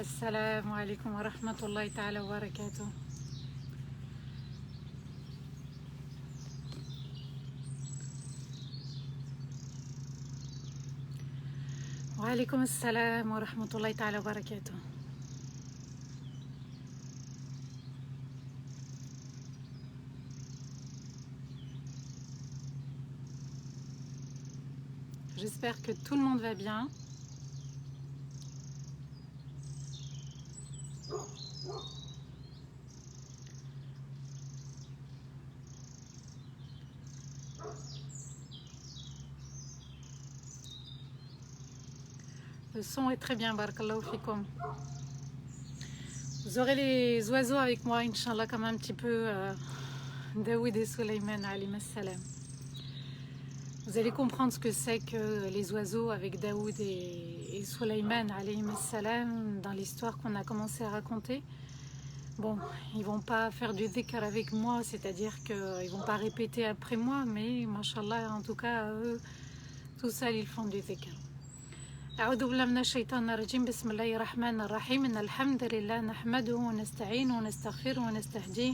السلام عليكم ورحمة الله تعالى وبركاته. وعليكم السلام ورحمة الله تعالى وبركاته. J'espère que tout le monde va bien. Le son est très bien, barakallahu fikoum. Vous aurez les oiseaux avec moi, Inch'Allah, comme un petit peu Daoud et Suleyman alayhim salam. Vous allez comprendre ce que c'est que les oiseaux avec Daoud et Suleyman alayhim salam dans l'histoire qu'on a commencé à raconter. Bon, ils vont pas faire du dhikr avec moi, c'est-à-dire qu'ils vont pas répéter après moi, mais mashallah, en tout cas, eux, tout seuls, ils font du dhikr. أعوذ بالله من الشيطان الرجيم بسم الله الرحمن الرحيم إن الحمد لله نحمده ونستعينه ونستغفره ونستهديه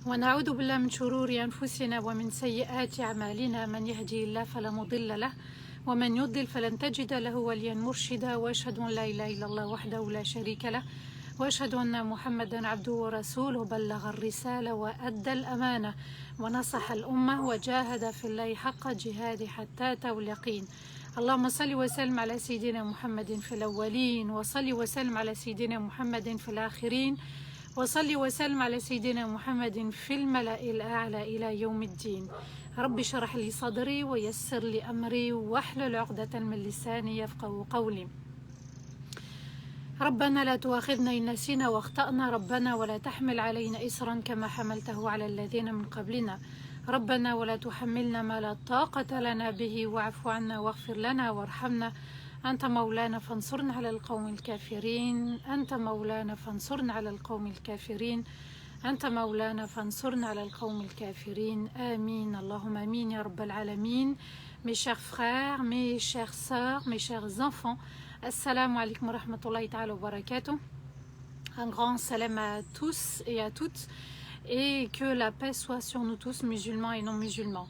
ونعوذ بالله من شرور أنفسنا ومن سيئات أعمالنا من يهدي الله فلا مضل له ومن يضلل فلن تجد له وليا مرشدا وأشهد أن لا إله إلا الله وحده لا شريك له وأشهد أن محمدا عبده ورسوله بلغ الرسالة وأدى الأمانة ونصح الأمة وجاهد في الله حق جهاده حتى أتاه اليقين اللهم صل وسلم على سيدنا محمد في الأولين وصل وسلم على سيدنا محمد في الآخرين وصل وسلم على سيدنا محمد في الملأ الأعلى إلى يوم الدين رب اشرح لي صدري ويسر لي أمري واحلل عقدة من لساني يفقهوا قولي ربنا لا تؤاخذنا إن نسينا واخطأنا ربنا ولا تحمل علينا إصرا كما حملته على الذين من قبلنا ربنا ولا تحملنا ما لا طاقة لنا به واعف عنا واغفر لنا وارحمنا أنت مولانا فانصرنا على القوم الكافرين أنت مولانا فانصرنا على القوم الكافرين أنت مولانا فانصرنا على القوم الكافرين آمين اللهم آمين يا رب العالمين. Mes chers frères, mes chères sœurs, mes chers enfants, assalamu alaikum wa rahmatullahi ta'ala wa barakatuh. Un grand salam à tous et à toutes et que la paix soit sur nous tous, musulmans et non musulmans.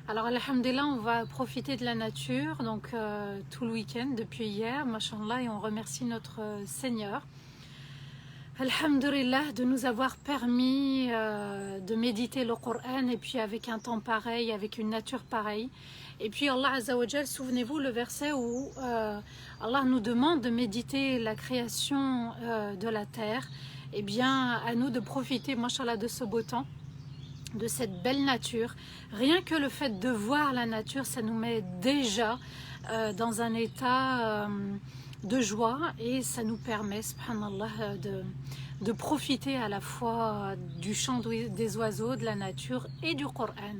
Alors alhamdulillah, on va profiter de la nature donc tout le week-end depuis hier, mashallah, et on remercie notre Seigneur. Alhamdulillah de nous avoir permis de méditer le Coran et puis avec un temps pareil, avec une nature pareille. Et puis Allah Azza wa Jal, souvenez-vous le verset où Allah nous demande de méditer la création de la terre. Eh bien, à nous de profiter, mashallah, de ce beau temps, de cette belle nature. Rien que le fait de voir la nature, ça nous met déjà dans un état de joie et ça nous permet, subhanallah, de profiter à la fois du chant des oiseaux, de la nature et du Coran.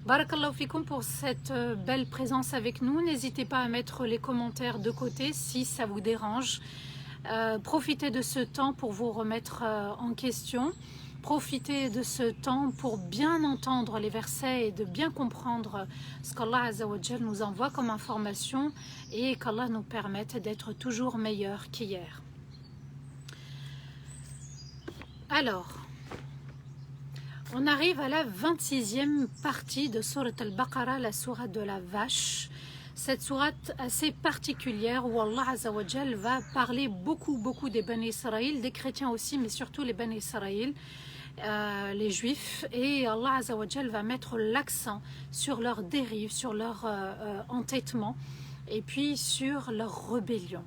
Barakallahu fikoum pour cette belle présence avec nous. N'hésitez pas à mettre les commentaires de côté si ça vous dérange. Profitez de ce temps pour vous remettre en question. Profitez de ce temps pour bien entendre les versets et de bien comprendre ce qu'Allah Azza wa Jal nous envoie comme information et qu'Allah nous permette d'être toujours meilleurs qu'hier. Alors, on arrive à la 26e partie de Sourate Al-Baqarah, la sourate de la vache. Cette sourate assez particulière où Allah Azza wa Jal va parler beaucoup des Bani Israël, des chrétiens aussi, mais surtout les Bani Israël, les juifs, et Allah Azza wa Jal va mettre l'accent sur leur dérive, sur leur entêtement et puis sur leur rébellion.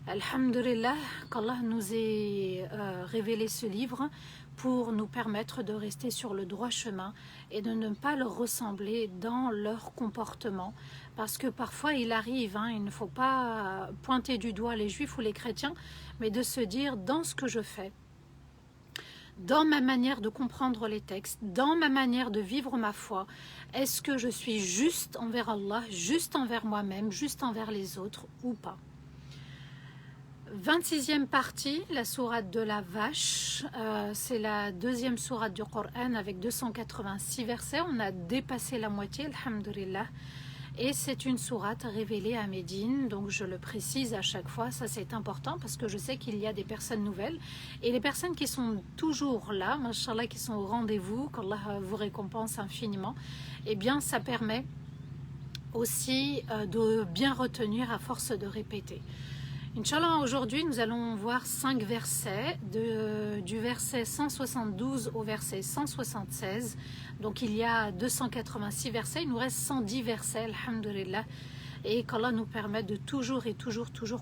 Alhamdulillah qu'Allah nous ait révélé ce livre pour nous permettre de rester sur le droit chemin et de ne pas leur ressembler dans leur comportement. Parce que parfois il arrive, il ne faut pas pointer du doigt les juifs ou les chrétiens, mais de se dire dans ce que je fais, dans ma manière de comprendre les textes, dans ma manière de vivre ma foi, est-ce que je suis juste envers Allah, juste envers moi-même, juste envers les autres ou pas? 26e partie, la sourate de la vache, c'est la deuxième sourate du Coran avec 286 versets, on a dépassé la moitié, alhamdulillah. Et c'est une sourate révélée à Médine, donc je le précise à chaque fois, ça c'est important parce que je sais qu'il y a des personnes nouvelles. Et les personnes qui sont toujours là, mashallah, qui sont au rendez-vous, qu'Allah vous récompense infiniment, eh bien ça permet aussi de bien retenir à force de répéter. Inch'Allah, aujourd'hui, nous allons voir 5 versets, du verset 172 au verset 176. Donc, il y a 286 versets, il nous reste 110 versets, alhamdulillah. Et qu'Allah nous permette de toujours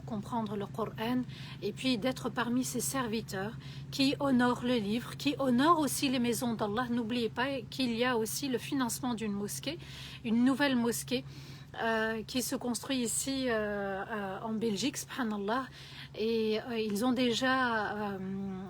comprendre le Coran et puis d'être parmi ses serviteurs qui honorent le livre, qui honorent aussi les maisons d'Allah. N'oubliez pas qu'il y a aussi le financement d'une mosquée, une nouvelle mosquée qui se construit ici en Belgique, subhanallah, et ils ont déjà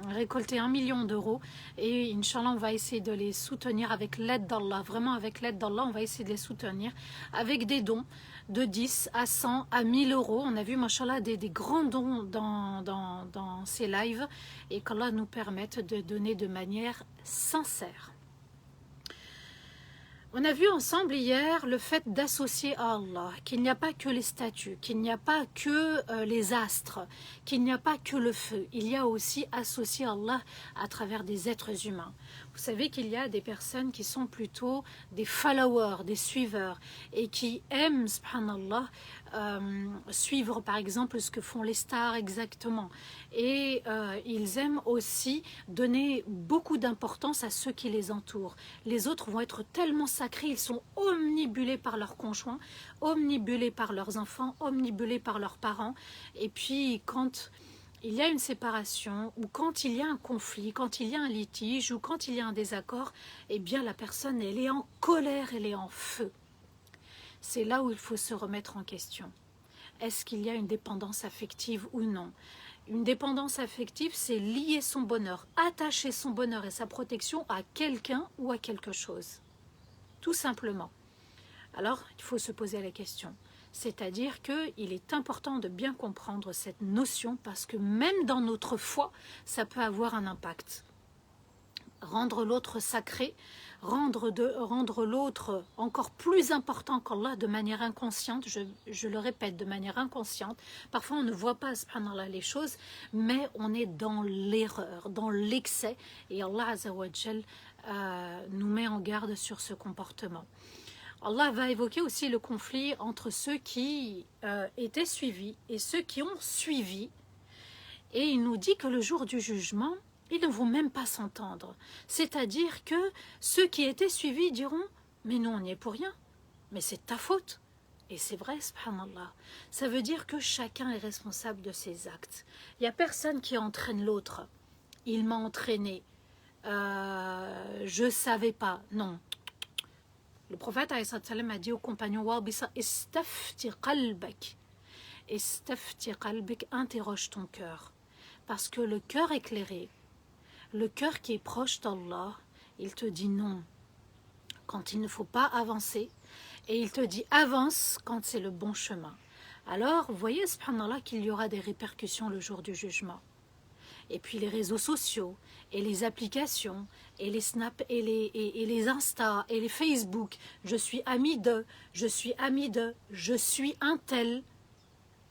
récolté 1 million d'euros et Inch'Allah on va essayer de les soutenir avec l'aide d'Allah, vraiment avec l'aide d'Allah on va essayer de les soutenir avec des dons de 10 à 100 à 1000 euros. On a vu, mashallah, des grands dons dans ces lives et qu'Allah nous permette de donner de manière sincère. On a vu ensemble hier le fait d'associer à Allah, qu'il n'y a pas que les statues, qu'il n'y a pas que les astres, qu'il n'y a pas que le feu. Il y a aussi associé à Allah à travers des êtres humains. Vous savez qu'il y a des personnes qui sont plutôt des followers, des suiveurs, et qui aiment, subhanallah, suivre par exemple ce que font les stars exactement. Et ils aiment aussi donner beaucoup d'importance à ceux qui les entourent. Les autres vont être tellement sacrés, ils sont omnibulés par leurs conjoints, omnibulés par leurs enfants, omnibulés par leurs parents. Et puis quand il y a une séparation, ou quand il y a un conflit, quand il y a un litige, ou quand il y a un désaccord, eh bien la personne, elle est en colère, elle est en feu. C'est là où il faut se remettre en question. Est-ce qu'il y a une dépendance affective ou non? Une dépendance affective, c'est lier son bonheur, attacher son bonheur et sa protection à quelqu'un ou à quelque chose. Tout simplement. Alors, il faut se poser la question. C'est-à-dire qu'il est important de bien comprendre cette notion parce que même dans notre foi, ça peut avoir un impact. Rendre l'autre sacré, rendre l'autre encore plus important qu'Allah de manière inconsciente, je le répète, de manière inconsciente. Parfois on ne voit pas, subhanallah, les choses, mais on est dans l'erreur, dans l'excès, et Allah Azza wa Jal nous met en garde sur ce comportement. Allah va évoquer aussi le conflit entre ceux qui étaient suivis et ceux qui ont suivi, et il nous dit que le jour du jugement, ils ne vont même pas s'entendre. C'est-à-dire que ceux qui étaient suivis diront « Mais nous, on n'y est pour rien. Mais c'est ta faute. » Et c'est vrai, subhanallah. Ça veut dire que chacun est responsable de ses actes. Il n'y a personne qui entraîne l'autre. Il m'a entraîné. Je ne savais pas. Non. Le prophète a dit aux compagnons « Istafti qalbak. Istafti qalbak, interroge ton cœur. » Parce que le cœur éclairé, le cœur qui est proche d'Allah, il te dit non quand il ne faut pas avancer et il te dit avance quand c'est le bon chemin. Alors, vous voyez, subhanallah, qu'il y aura des répercussions le jour du jugement. Et puis les réseaux sociaux, et les applications, et les Snap, et les Insta, et les Facebook, je suis ami de, je suis ami de, je suis un tel.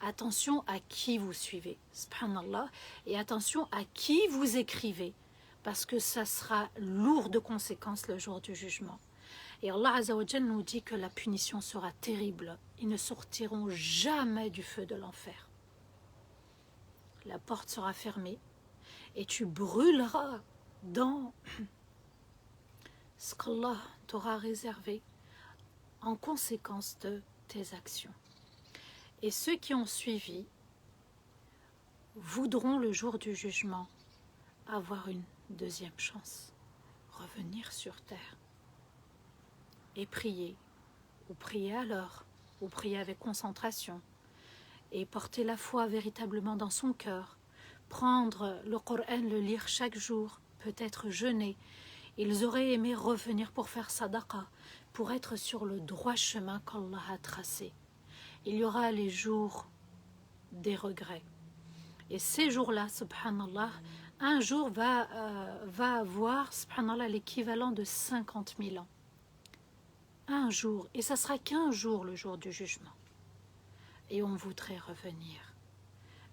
Attention à qui vous suivez, subhanallah, et attention à qui vous écrivez, parce que ça sera lourd de conséquences le jour du jugement. Et Allah Azza wa Jal nous dit que la punition sera terrible. Ils ne sortiront jamais du feu de l'enfer. La porte sera fermée et tu brûleras dans ce qu'Allah t'aura réservé en conséquence de tes actions. Et ceux qui ont suivi voudront le jour du jugement avoir une deuxième chance, revenir sur terre et prier, ou prier à l'heure, ou prier avec concentration, et porter la foi véritablement dans son cœur, prendre le Coran, le lire chaque jour, peut-être jeûner. Ils auraient aimé revenir pour faire sadaqa, pour être sur le droit chemin qu'Allah a tracé. Il y aura les jours des regrets. Et ces jours-là, subhanallah, un jour va avoir, subhanallah, l'équivalent de 50 000 ans. un jour, et ça sera qu'un jour le jour du jugement. Et on voudrait revenir.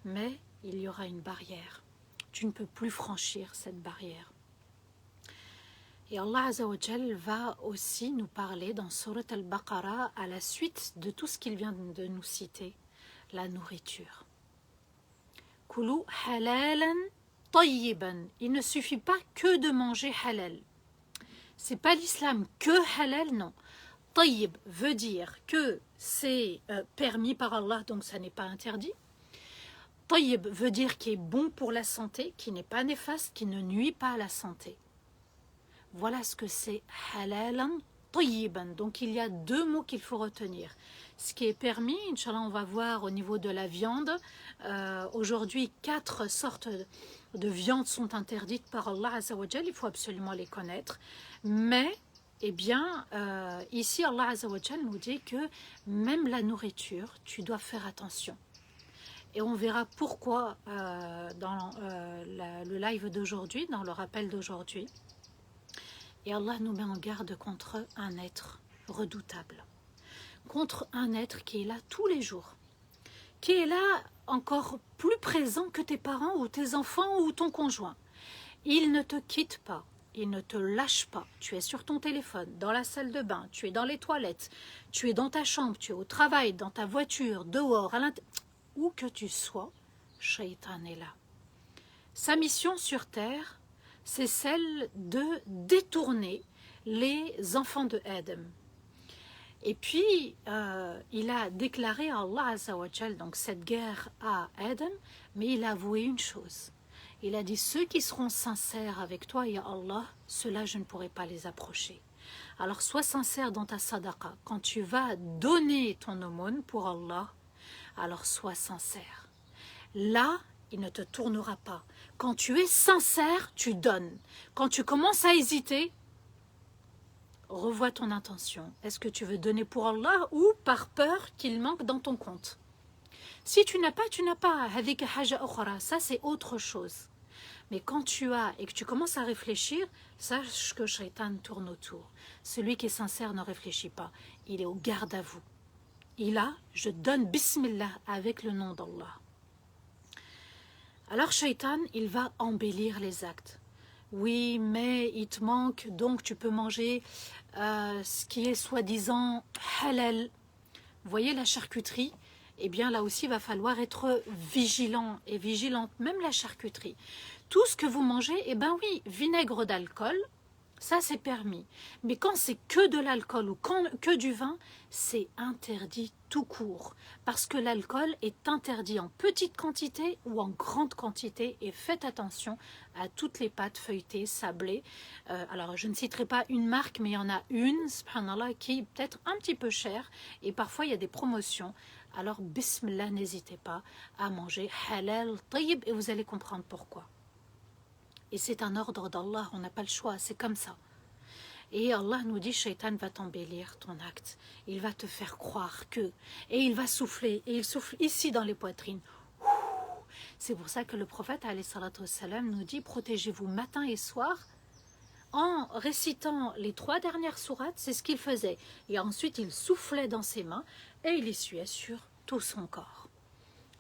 Mais il y aura une barrière. Tu ne peux plus franchir cette barrière. Et Allah Azza wa Jal va aussi nous parler dans Surat Al-Baqarah à la suite de tout ce qu'il vient de nous citer, la nourriture. Kulu halalan tayyiban. Il ne suffit pas que de manger halal. C'est pas l'islam que halal, non. Tayyib veut dire que c'est permis par Allah, donc ça n'est pas interdit. Tayyib veut dire qui est bon pour la santé, qui n'est pas néfaste, qui ne nuit pas à la santé. Voilà ce que c'est halalan tayyiban. Donc il y a deux mots qu'il faut retenir. Ce qui est permis, Inch'Allah, on va voir au niveau de la viande. Aujourd'hui, 4 sortes de viandes sont interdites par Allah Azza wa Jal. Il faut absolument les connaître. Mais, eh bien, ici, Allah Azza wa Jal nous dit que même la nourriture, tu dois faire attention. Et on verra pourquoi dans le live d'aujourd'hui, dans le rappel d'aujourd'hui. Et Allah nous met en garde contre un être redoutable, contre un être qui est là tous les jours, qui est là encore plus présent que tes parents ou tes enfants ou ton conjoint. Il ne te quitte pas, il ne te lâche pas. Tu es sur ton téléphone, dans la salle de bain, tu es dans les toilettes, tu es dans ta chambre, tu es au travail, dans ta voiture, dehors, à l'intérieur. Où que tu sois, Shaitan est là. Sa mission sur terre, c'est celle de détourner les enfants de Adam. Et puis, il a déclaré à Allah Azza wa Jal, donc cette guerre à Adam, mais il a avoué une chose. Il a dit, ceux qui seront sincères avec toi, ya Allah, ceux-là, je ne pourrai pas les approcher. Alors, sois sincère dans ta sadaqa. Quand tu vas donner ton aumône pour Allah, alors sois sincère. Là, il ne te tournera pas. Quand tu es sincère, tu donnes. Quand tu commences à hésiter, revois ton intention. Est-ce que tu veux donner pour Allah ou par peur qu'il manque dans ton compte? Si tu n'as pas, tu n'as pas. Avec haja ukhra, ça c'est autre chose. Mais quand tu as et que tu commences à réfléchir, sache que Shaitan tourne autour. Celui qui est sincère ne réfléchit pas. Il est au garde à vous. Il a, je donne Bismillah avec le nom d'Allah. Alors Shaitan, il va embellir les actes. Oui, mais il te manque, donc tu peux manger ce qui est soi-disant halal. Vous voyez la charcuterie? Eh bien là aussi, il va falloir être vigilant et vigilante, même la charcuterie. Tout ce que vous mangez, eh bien oui, vinaigre d'alcool, ça c'est permis. Mais quand c'est que de l'alcool ou que du vin, c'est interdit tout court. Parce que l'alcool est interdit en petite quantité ou en grande quantité. Et faites attention à toutes les pâtes feuilletées, sablées. Alors je ne citerai pas une marque, mais il y en a une, subhanallah, qui est peut-être un petit peu chère. Et parfois il y a des promotions. Alors bismillah, n'hésitez pas à manger halal, tayyib, et vous allez comprendre pourquoi. Et c'est un ordre d'Allah, on n'a pas le choix, c'est comme ça. Et Allah nous dit, Shaitan va t'embellir ton acte. Il va te faire croire que. Et il va souffler, et il souffle ici dans les poitrines. C'est pour ça que le prophète, alayhi salatu wassalam, nous dit, protégez-vous matin et soir, en récitant les 3 dernières sourates, c'est ce qu'il faisait. Et ensuite, il soufflait dans ses mains, et il essuyait sur tout son corps.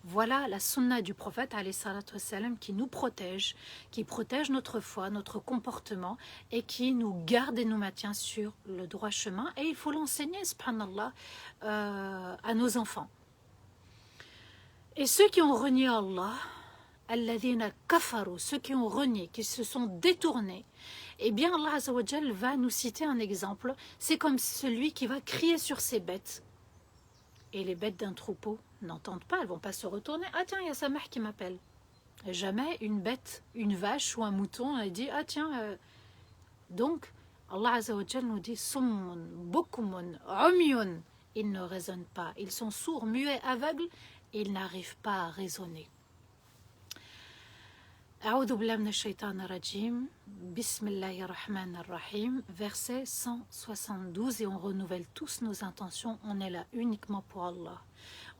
Voilà la sunna du prophète alayhi salatu wassalam, qui nous protège, qui protège notre foi, notre comportement et qui nous garde et nous maintient sur le droit chemin. Et il faut l'enseigner, subhanallah, à nos enfants. Et ceux qui ont renié Allah, alladhina kafaru, ceux qui ont renié, qui se sont détournés, eh bien Allah Azza wa Jal va nous citer un exemple. C'est comme celui qui va crier sur ses bêtes. Et les bêtes d'un troupeau n'entendent pas, elles ne vont pas se retourner. Ah tiens, il y a sa mère qui m'appelle. Jamais une bête, une vache ou un mouton, elle dit, ah tiens. Donc, Allah Azza wa Jal nous dit, summun, bukumun, umyun. Ils ne raisonnent pas. Ils sont sourds, muets, aveugles. Ils n'arrivent pas à raisonner. A'udhu billahi minash shaitanir rajim. Bismillahir rahmanir rahim. Verset 172. Et on renouvelle tous nos intentions. On est là uniquement pour Allah.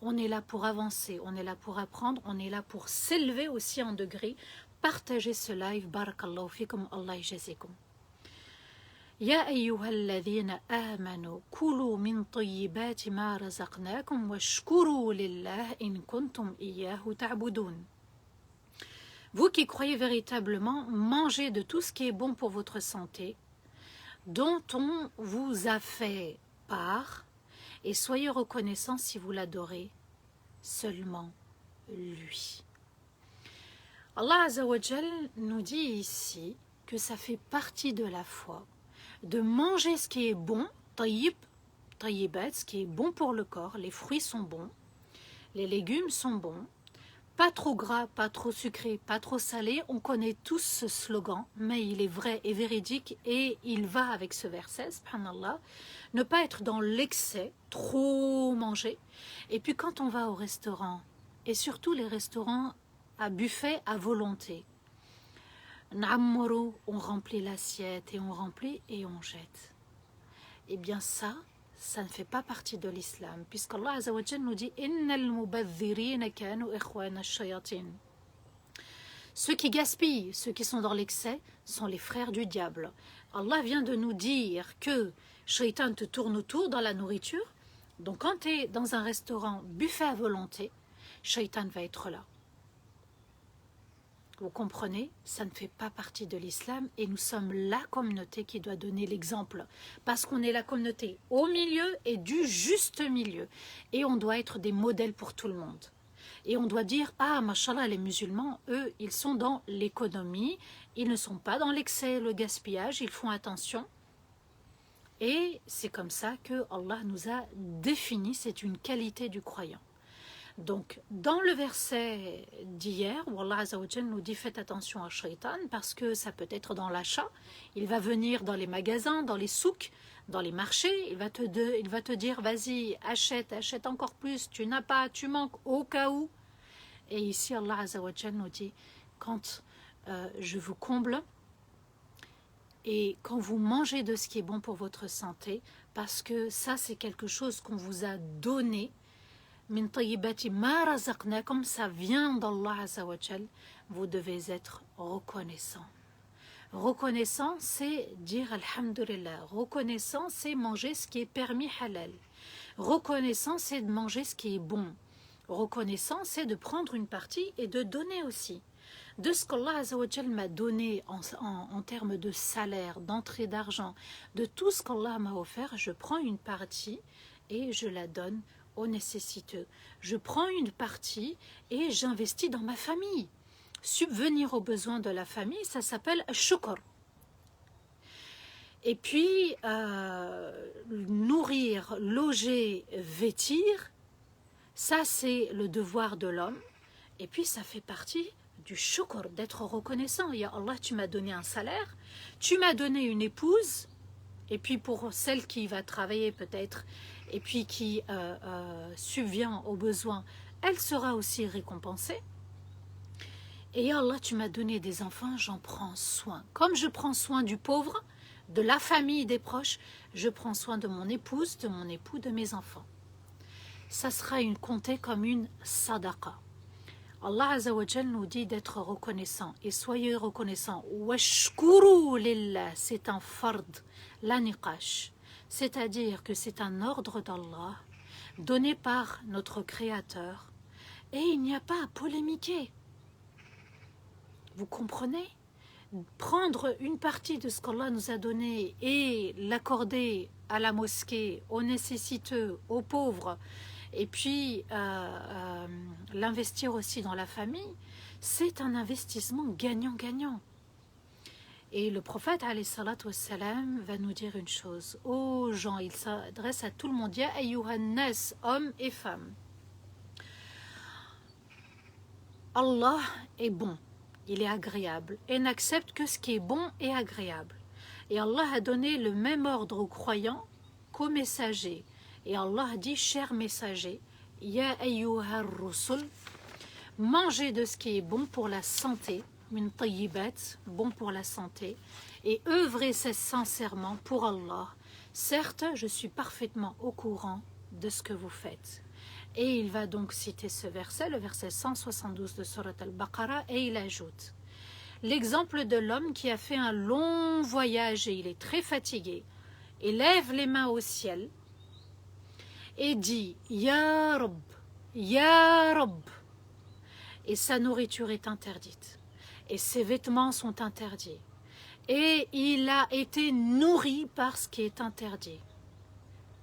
On est là pour avancer. On est là pour apprendre. On est là pour s'élever aussi en degré. Partagez ce live. Barakallahu fikum. Allah yajazikum. يا أيها الذين آمنوا كلوا من طيبات ما رزقناكم واشكروا لله إن كنتم إياه تعبدون. Vous qui croyez véritablement, mangez de tout ce qui est bon pour votre santé, dont on vous a fait part, et soyez reconnaissants si vous l'adorez, seulement lui. Allah Azza wa Jal nous dit ici que ça fait partie de la foi, de manger ce qui est bon, tayyib, tayyibat, ce qui est bon pour le corps, les fruits sont bons, les légumes sont bons, pas trop gras, pas trop sucré, pas trop salé. On connaît tous ce slogan, mais il est vrai et véridique et il va avec ce verset, subhanallah. Ne pas être dans l'excès, trop manger. Et puis quand on va au restaurant, et surtout les restaurants à buffet à volonté, on remplit l'assiette et on remplit et on jette. Eh bien ça ne fait pas partie de l'islam, puisqu'Allah Azza wa Jal nous dit Innal mubadhirina kanu ikhwana ash-shayatin. Ceux qui gaspillent, ceux qui sont dans l'excès, sont les frères du diable. Allah vient de nous dire que Shaitan te tourne autour dans la nourriture. Donc quand tu es dans un restaurant buffet à volonté, Shaitan va être là. Vous comprenez, ça ne fait pas partie de l'islam et nous sommes la communauté qui doit donner l'exemple. Parce qu'on est la communauté au milieu et du juste milieu. Et on doit être des modèles pour tout le monde. Et on doit dire, ah, mashallah, les musulmans, eux, ils sont dans l'économie, ils ne sont pas dans l'excès, le gaspillage, ils font attention. Et c'est comme ça que Allah nous a défini, c'est une qualité du croyant. Donc, dans le verset d'hier, où Allah Azza wa Jal nous dit faites attention à Shaitan, parce que ça peut être dans l'achat, il va venir dans les magasins, dans les souks, dans les marchés, il va te dire vas-y, achète encore plus, tu n'as pas, tu manques au cas où. Et ici, Allah Azza wa Jal nous dit quand je vous comble et quand vous mangez de ce qui est bon pour votre santé, parce que ça, c'est quelque chose qu'on vous a donné. Min tayyibati ma razaqnakum, ça vient d'Allah Azza wa Jal, vous devez être reconnaissant. Reconnaissant, c'est dire Alhamdulillah. Reconnaissant, c'est manger ce qui est permis halal. Reconnaissant, c'est de manger ce qui est bon. Reconnaissant, c'est de prendre une partie et de donner aussi. De ce qu'Allah Azza wa Jal m'a donné en termes de salaire, d'entrée d'argent, de tout ce qu'Allah m'a offert, je prends une partie et je la donne aux nécessiteux. Je prends une partie et j'investis dans ma famille. Subvenir aux besoins de la famille, ça s'appelle shukr. Et puis, nourrir, loger, vêtir, ça c'est le devoir de l'homme. Et puis, ça fait partie du shukr, d'être reconnaissant. Ya Allah, tu m'as donné un salaire, tu m'as donné une épouse, et puis pour celle qui va travailler peut-être, et puis qui subvient aux besoins, elle sera aussi récompensée. Et Allah, tu m'as donné des enfants, j'en prends soin. Comme je prends soin du pauvre, de la famille, des proches, je prends soin de mon épouse, de mon époux, de mes enfants. Ça sera compté comme une sadaqa. Allah Azza wa Jal nous dit d'être reconnaissant. Et soyez reconnaissants. Washkuru lillah, c'est un fard, la niqash. C'est-à-dire que c'est un ordre d'Allah donné par notre Créateur. Et il n'y a pas à polémiquer. Vous comprenez? Prendre une partie de ce qu'Allah nous a donné et l'accorder à la mosquée, aux nécessiteux, aux pauvres, et puis l'investir aussi dans la famille, c'est un investissement gagnant-gagnant. Et le prophète alayhi salatu wassalam va nous dire une chose. Aux gens, il s'adresse à tout le monde. Ya ayyuhan nas, hommes et femmes. Allah est bon, il est agréable et n'accepte que ce qui est bon et agréable. Et Allah a donné le même ordre aux croyants qu'aux messagers. Et Allah a dit, chers messagers, Ya ayyuhar rusul, mangez de ce qui est bon pour la santé, min tayyibat, bon pour la santé, et œuvrez sincèrement pour Allah. Certes, je suis parfaitement au courant de ce que vous faites. Et il va donc citer ce verset, le verset 172 de Surat al-Baqarah, et il ajoute, l'exemple de l'homme qui a fait un long voyage et il est très fatigué, et lève les mains au ciel et dit « Ya Rabb, Ya Rabb » et sa nourriture est interdite, et ses vêtements sont interdits, et il a été nourri par ce qui est interdit.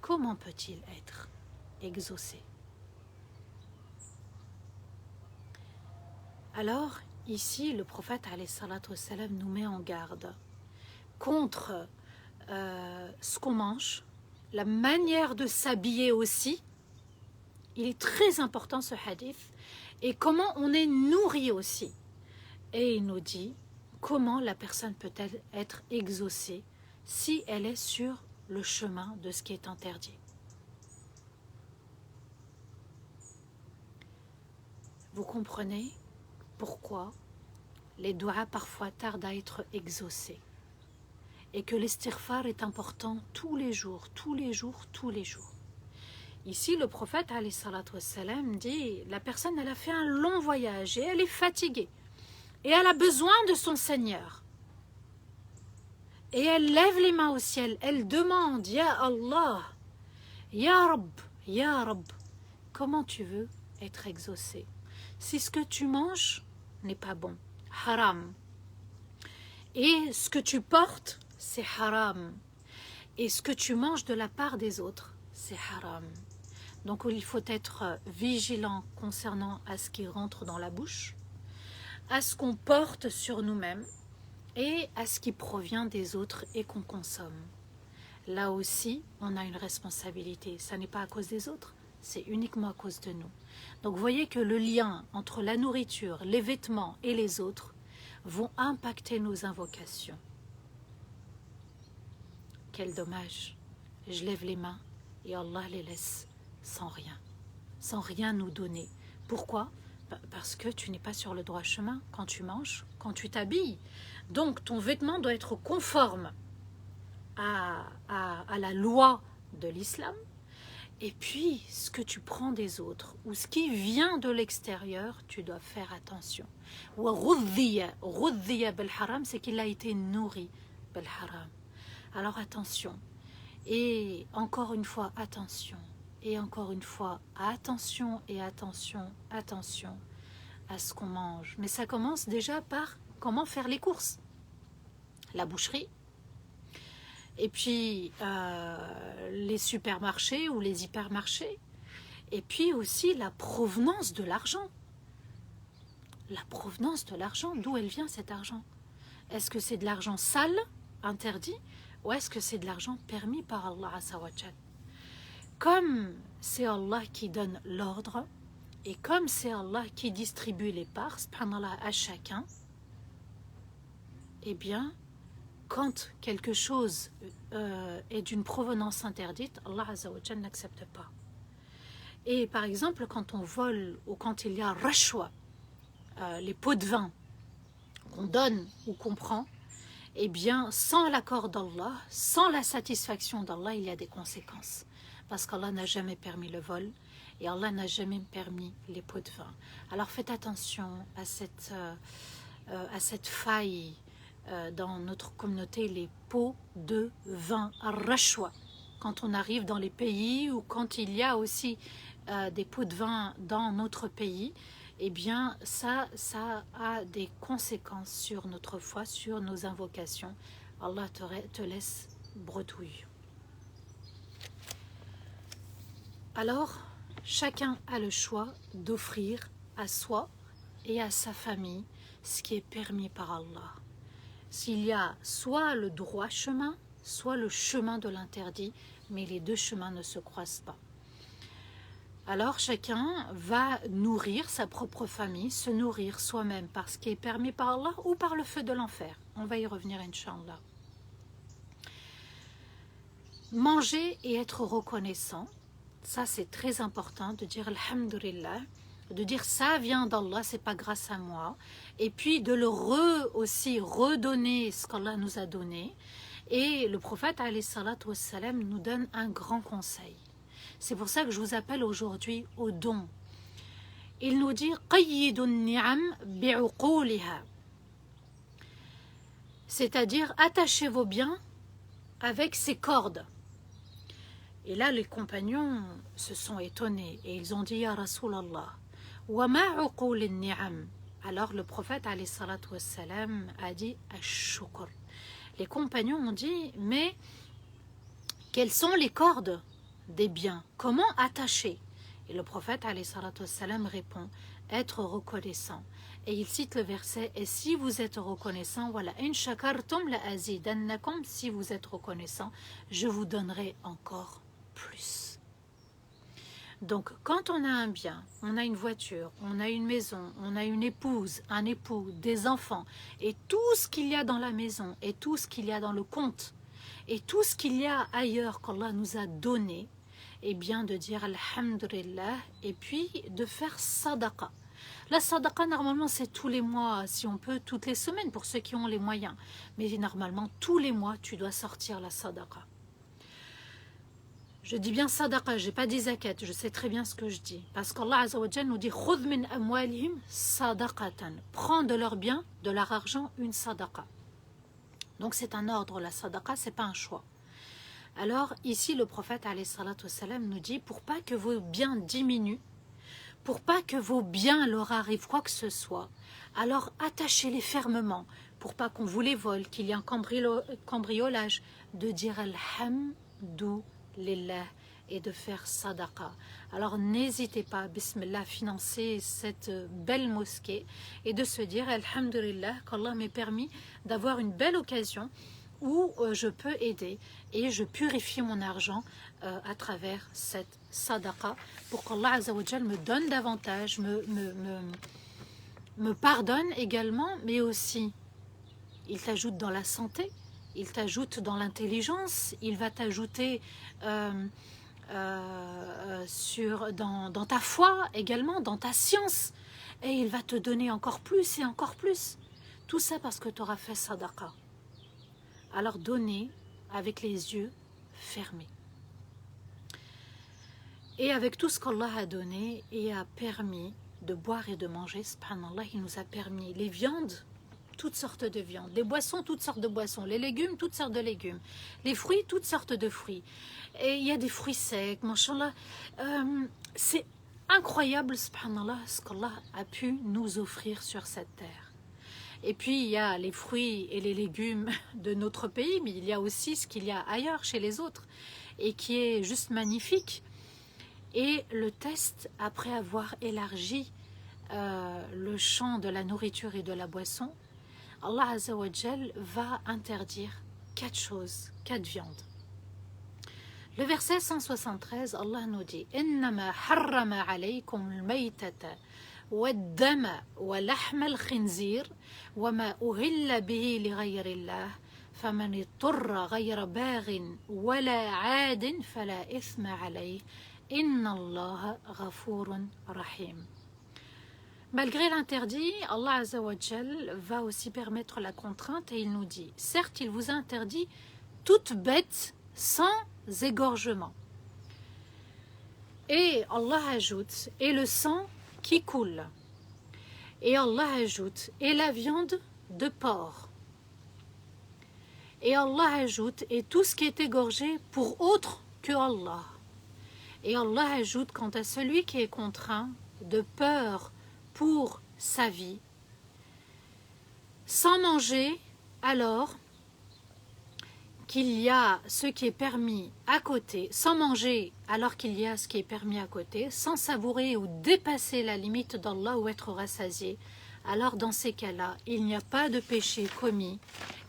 Comment peut-il être exaucé? Alors, ici, le prophète alayhi salatu wassalam nous met en garde contre ce qu'on mange, la manière de s'habiller aussi. Il est très important ce hadith, et comment on est nourri aussi. Et il nous dit comment la personne peut-elle être exaucée si elle est sur le chemin de ce qui est interdit. Vous comprenez pourquoi les doigts parfois tardent à être exaucés et que l'istighfar est important tous les jours, tous les jours, tous les jours. Ici, le prophète alayhi salatu wassalam dit la personne elle a fait un long voyage et elle est fatiguée et elle a besoin de son Seigneur. Et elle lève les mains au ciel, elle demande Ya Allah, Ya Rabb, Ya Rabb, comment tu veux être exaucé si ce que tu manges n'est pas bon, haram, et ce que tu portes c'est haram, et ce que tu manges de la part des autres c'est haram. Donc il faut être vigilant concernant à ce qui rentre dans la bouche, à ce qu'on porte sur nous-mêmes et à ce qui provient des autres et qu'on consomme. Là aussi, on a une responsabilité. Ça n'est pas à cause des autres, c'est uniquement à cause de nous. Donc vous voyez que le lien entre la nourriture, les vêtements et les autres vont impacter nos invocations. Quel dommage. Je lève les mains et Allah les laisse sans rien nous donner. Pourquoi? Parce que tu n'es pas sur le droit chemin quand tu manges, quand tu t'habilles. Donc ton vêtement doit être conforme à la loi de l'islam. Et puis ce que tu prends des autres ou ce qui vient de l'extérieur, tu dois faire attention. Ghudhiya bil haram, c'est qu'il a été nourri bil haram. Alors attention. Et encore une fois, attention. Et encore une fois, attention et attention, attention à ce qu'on mange. Mais ça commence déjà par comment faire les courses. La boucherie, et puis les supermarchés ou les hypermarchés, et puis aussi la provenance de l'argent. La provenance de l'argent, d'où elle vient cet argent? Est-ce que c'est de l'argent sale, interdit, ou est-ce que c'est de l'argent permis par Allah Azza wa Jal? Comme c'est Allah qui donne l'ordre et comme c'est Allah qui distribue les parts, subhanallah, à chacun, eh bien, quand quelque chose est d'une provenance interdite, Allah Azza wa Jal n'accepte pas. Et par exemple, quand on vole ou quand il y a rashwa, les pots de vin qu'on donne ou qu'on prend, eh bien, sans l'accord d'Allah, sans la satisfaction d'Allah, il y a des conséquences. Parce qu'Allah n'a jamais permis le vol et Allah n'a jamais permis les pots de vin. Alors faites attention à cette faille dans notre communauté, les pots de vin, rashwa. Quand on arrive dans les pays ou quand il y a aussi des pots de vin dans notre pays, eh bien ça a des conséquences sur notre foi, sur nos invocations. Allah te laisse bretouille. Alors, chacun a le choix d'offrir à soi et à sa famille ce qui est permis par Allah. S'il y a soit le droit chemin, soit le chemin de l'interdit, mais les deux chemins ne se croisent pas. Alors chacun va nourrir sa propre famille, se nourrir soi-même par ce qui est permis par Allah ou par le feu de l'enfer. On va y revenir, Inch'Allah. Manger et être reconnaissant. Ça, c'est très important de dire Alhamdulillah, de dire ça vient d'Allah, c'est pas grâce à moi. Et puis de le aussi redonner ce qu'Allah nous a donné. Et le prophète alayhi salatu wassalam nous donne un grand conseil. C'est pour ça que je vous appelle aujourd'hui au don. Il nous dit Qayyidun ni'am bi'uquliha. c'est-à-dire attachez vos biens avec ces cordes. Et là, les compagnons se sont étonnés et ils ont dit Ya Rasulallah, wa ma uqul al-ni'am. Alors le prophète alayhi salatu wassalam a dit Ash-shukr. Les compagnons ont dit mais quelles sont les cordes des biens? Comment attacher? Et le prophète alayhi salatu wassalam répond être reconnaissant. Et il cite le verset et si vous êtes reconnaissant, voilà, in shakartum la azidannakum, si vous êtes reconnaissant, je vous donnerai encore plus. Donc quand on a un bien, on a une voiture, on a une maison, on a une épouse, un époux, des enfants, et tout ce qu'il y a dans la maison, et tout ce qu'il y a dans le compte, et tout ce qu'il y a ailleurs qu'Allah nous a donné, eh bien de dire Alhamdulillah, et puis de faire sadaqa. La sadaqa, normalement, c'est tous les mois, si on peut, toutes les semaines, pour ceux qui ont les moyens. Mais normalement, tous les mois, tu dois sortir la sadaqa. Je dis bien sadaqa, je n'ai pas dit zakat, je sais très bien ce que je dis. Parce qu'Allah Azza wa Jal nous dit khudh min amwalihim sadaqatan. Prends de leur bien, de leur argent, une sadaqa. Donc c'est un ordre, la sadaqa, ce n'est pas un choix. Alors ici, le prophète alayhi salatu wassalam nous dit pour pas que vos biens diminuent, pour pas que vos biens leur arrive quoi que ce soit, alors attachez-les fermement, pour pas qu'on vous les vole, qu'il y ait un cambriolage, de dire Alhamdulillah et de faire sadaqa. Alors n'hésitez pas, bismillah, à financer cette belle mosquée et de se dire Alhamdulillah qu'Allah m'ait permis d'avoir une belle occasion où je peux aider et je purifie mon argent à travers cette sadaqa pour qu'Allah Azza wa Jal me donne davantage, me pardonne également, mais aussi il t'ajoute dans la santé, il t'ajoute dans l'intelligence, il va t'ajouter dans ta foi également, dans ta science, et il va te donner encore plus et encore plus. Tout ça parce que tu auras fait sadaqa. Alors donnez avec les yeux fermés. Et avec tout ce qu'Allah a donné et a permis de boire et de manger, subhanallah, il nous a permis les viandes, toutes sortes de viandes, les boissons, toutes sortes de boissons, les légumes, toutes sortes de légumes, les fruits, toutes sortes de fruits. Et il y a des fruits secs, mashallah. C'est incroyable, subhanallah, ce qu'Allah a pu nous offrir sur cette terre. Et puis il y a les fruits et les légumes de notre pays, mais il y a aussi ce qu'il y a ailleurs, chez les autres, et qui est juste magnifique. Et le test, après avoir élargi le champ de la nourriture et de la boisson, Allah Azza wa Jal va interdire 4 choses, 4 viandes. Le verset 173, Allah nous dit « Innama harrama alaykum al-maytata والدم ولحم الخنزير وما أهل به لغير الله فمن اضطر غير باغ ولا عاد فلا إثم عليه إن الله غفور رحيم. Malgré l'interdit, Allah Azza wa Jal va aussi permettre la contrainte et il nous dit certes, il vous a interdit toute bête sans égorgement. Et Allah ajoute et le sang qui coule. Et Allah ajoute, et la viande de porc. Et Allah ajoute, et tout ce qui est égorgé pour autre que Allah. Et Allah ajoute, quant à celui qui est contraint de peur pour sa vie, sans manger, alors qu'il y a ce qui est permis à côté, sans manger alors qu'il y a ce qui est permis à côté, sans savourer ou dépasser la limite d'Allah ou être rassasié, alors dans ces cas-là, il n'y a pas de péché commis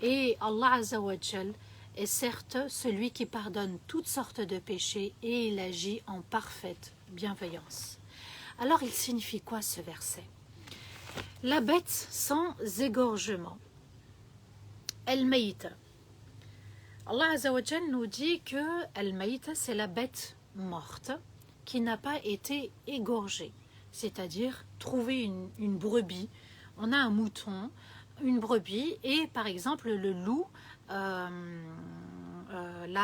et Allah Azza wa Jal est certes celui qui pardonne toutes sortes de péchés et il agit en parfaite bienveillance. Alors il signifie quoi ce verset? La bête sans égorgement, al-mayta. Allah Azza wa Jal nous dit que al-mayta, c'est la bête morte qui n'a pas été égorgée. C'est-à-dire, trouver une brebis, on a un mouton, une brebis, et par exemple le loup l'a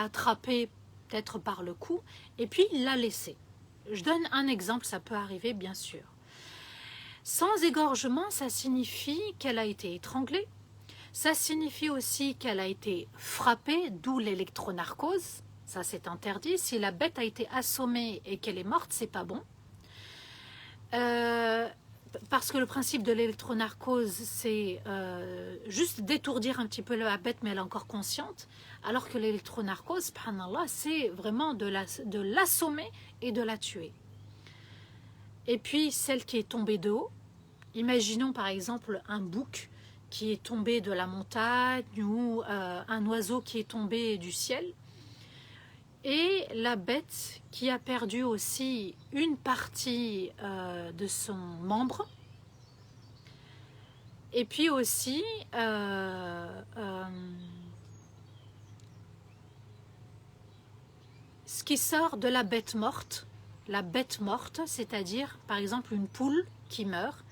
attrapé peut-être par le cou, et puis il l'a laissé. Je donne un exemple, ça peut arriver bien sûr. Sans égorgement, ça signifie qu'elle a été étranglée, Ça signifie aussi qu'elle a été frappée, d'où l'électronarcose. Ça, c'est interdit. Si la bête a été assommée et qu'elle est morte, c'est pas bon. Parce que le principe de l'électronarcose, c'est juste d'étourdir un petit peu la bête, mais elle est encore consciente. Alors que l'électronarcose, subhanallah, c'est vraiment de l'assommer et de la tuer. Et puis, celle qui est tombée de haut, imaginons par exemple un bouc qui est tombé de la montagne ou un oiseau qui est tombé du ciel. Et la bête qui a perdu aussi une partie de son membre. Et puis aussi ce qui sort de la bête morte, c'est-à-dire par exemple une poule qui meurt,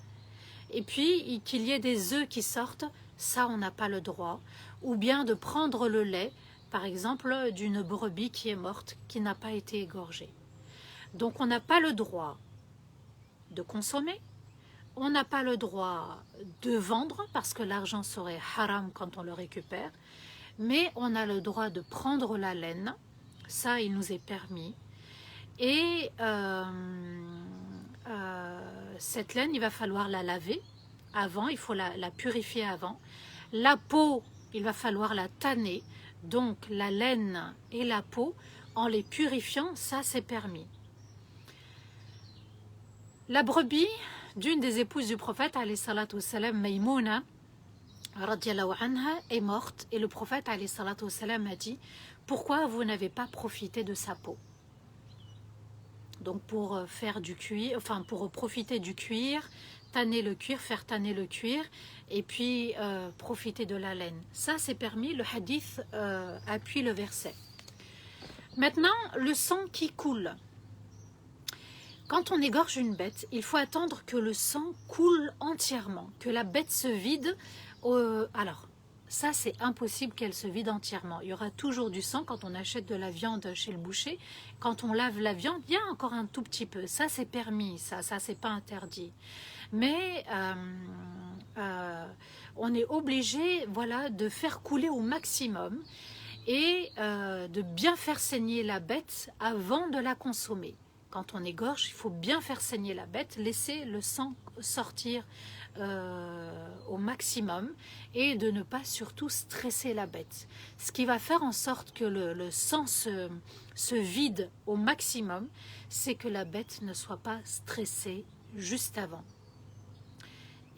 et puis qu'il y ait des œufs qui sortent, ça on n'a pas le droit. Ou bien de prendre le lait, par exemple, d'une brebis qui est morte, qui n'a pas été égorgée. Donc on n'a pas le droit de consommer, on n'a pas le droit de vendre, parce que l'argent serait haram quand on le récupère, mais on a le droit de prendre la laine, ça il nous est permis, et cette laine, il va falloir la laver avant, il faut la purifier avant. La peau, il va falloir la tanner. Donc la laine et la peau, en les purifiant, ça c'est permis. La brebis d'une des épouses du prophète, alayhi salatu wassalam, Maïmouna, radiallahu anha, est morte. Et le prophète, alayhi salatu wassalam, a dit, pourquoi vous n'avez pas profité de sa peau? Donc pour faire du cuir, enfin pour profiter du cuir, tanner le cuir, faire tanner le cuir, et puis profiter de la laine. Ça c'est permis, le hadith appuie le verset. Maintenant, le sang qui coule. Quand on égorge une bête, il faut attendre que le sang coule entièrement, que la bête se vide. Alors, ça c'est impossible qu'elle se vide entièrement. Il y aura toujours du sang quand on achète de la viande chez le boucher. Quand on lave la viande, il y a encore un tout petit peu. Ça c'est permis, ça c'est pas interdit. Mais on est obligé, voilà, de faire couler au maximum et de bien faire saigner la bête avant de la consommer. Quand on égorge, il faut bien faire saigner la bête, laisser le sang sortir au maximum et de ne pas surtout stresser la bête. Ce qui va faire en sorte que le sang se vide au maximum, c'est que la bête ne soit pas stressée juste avant.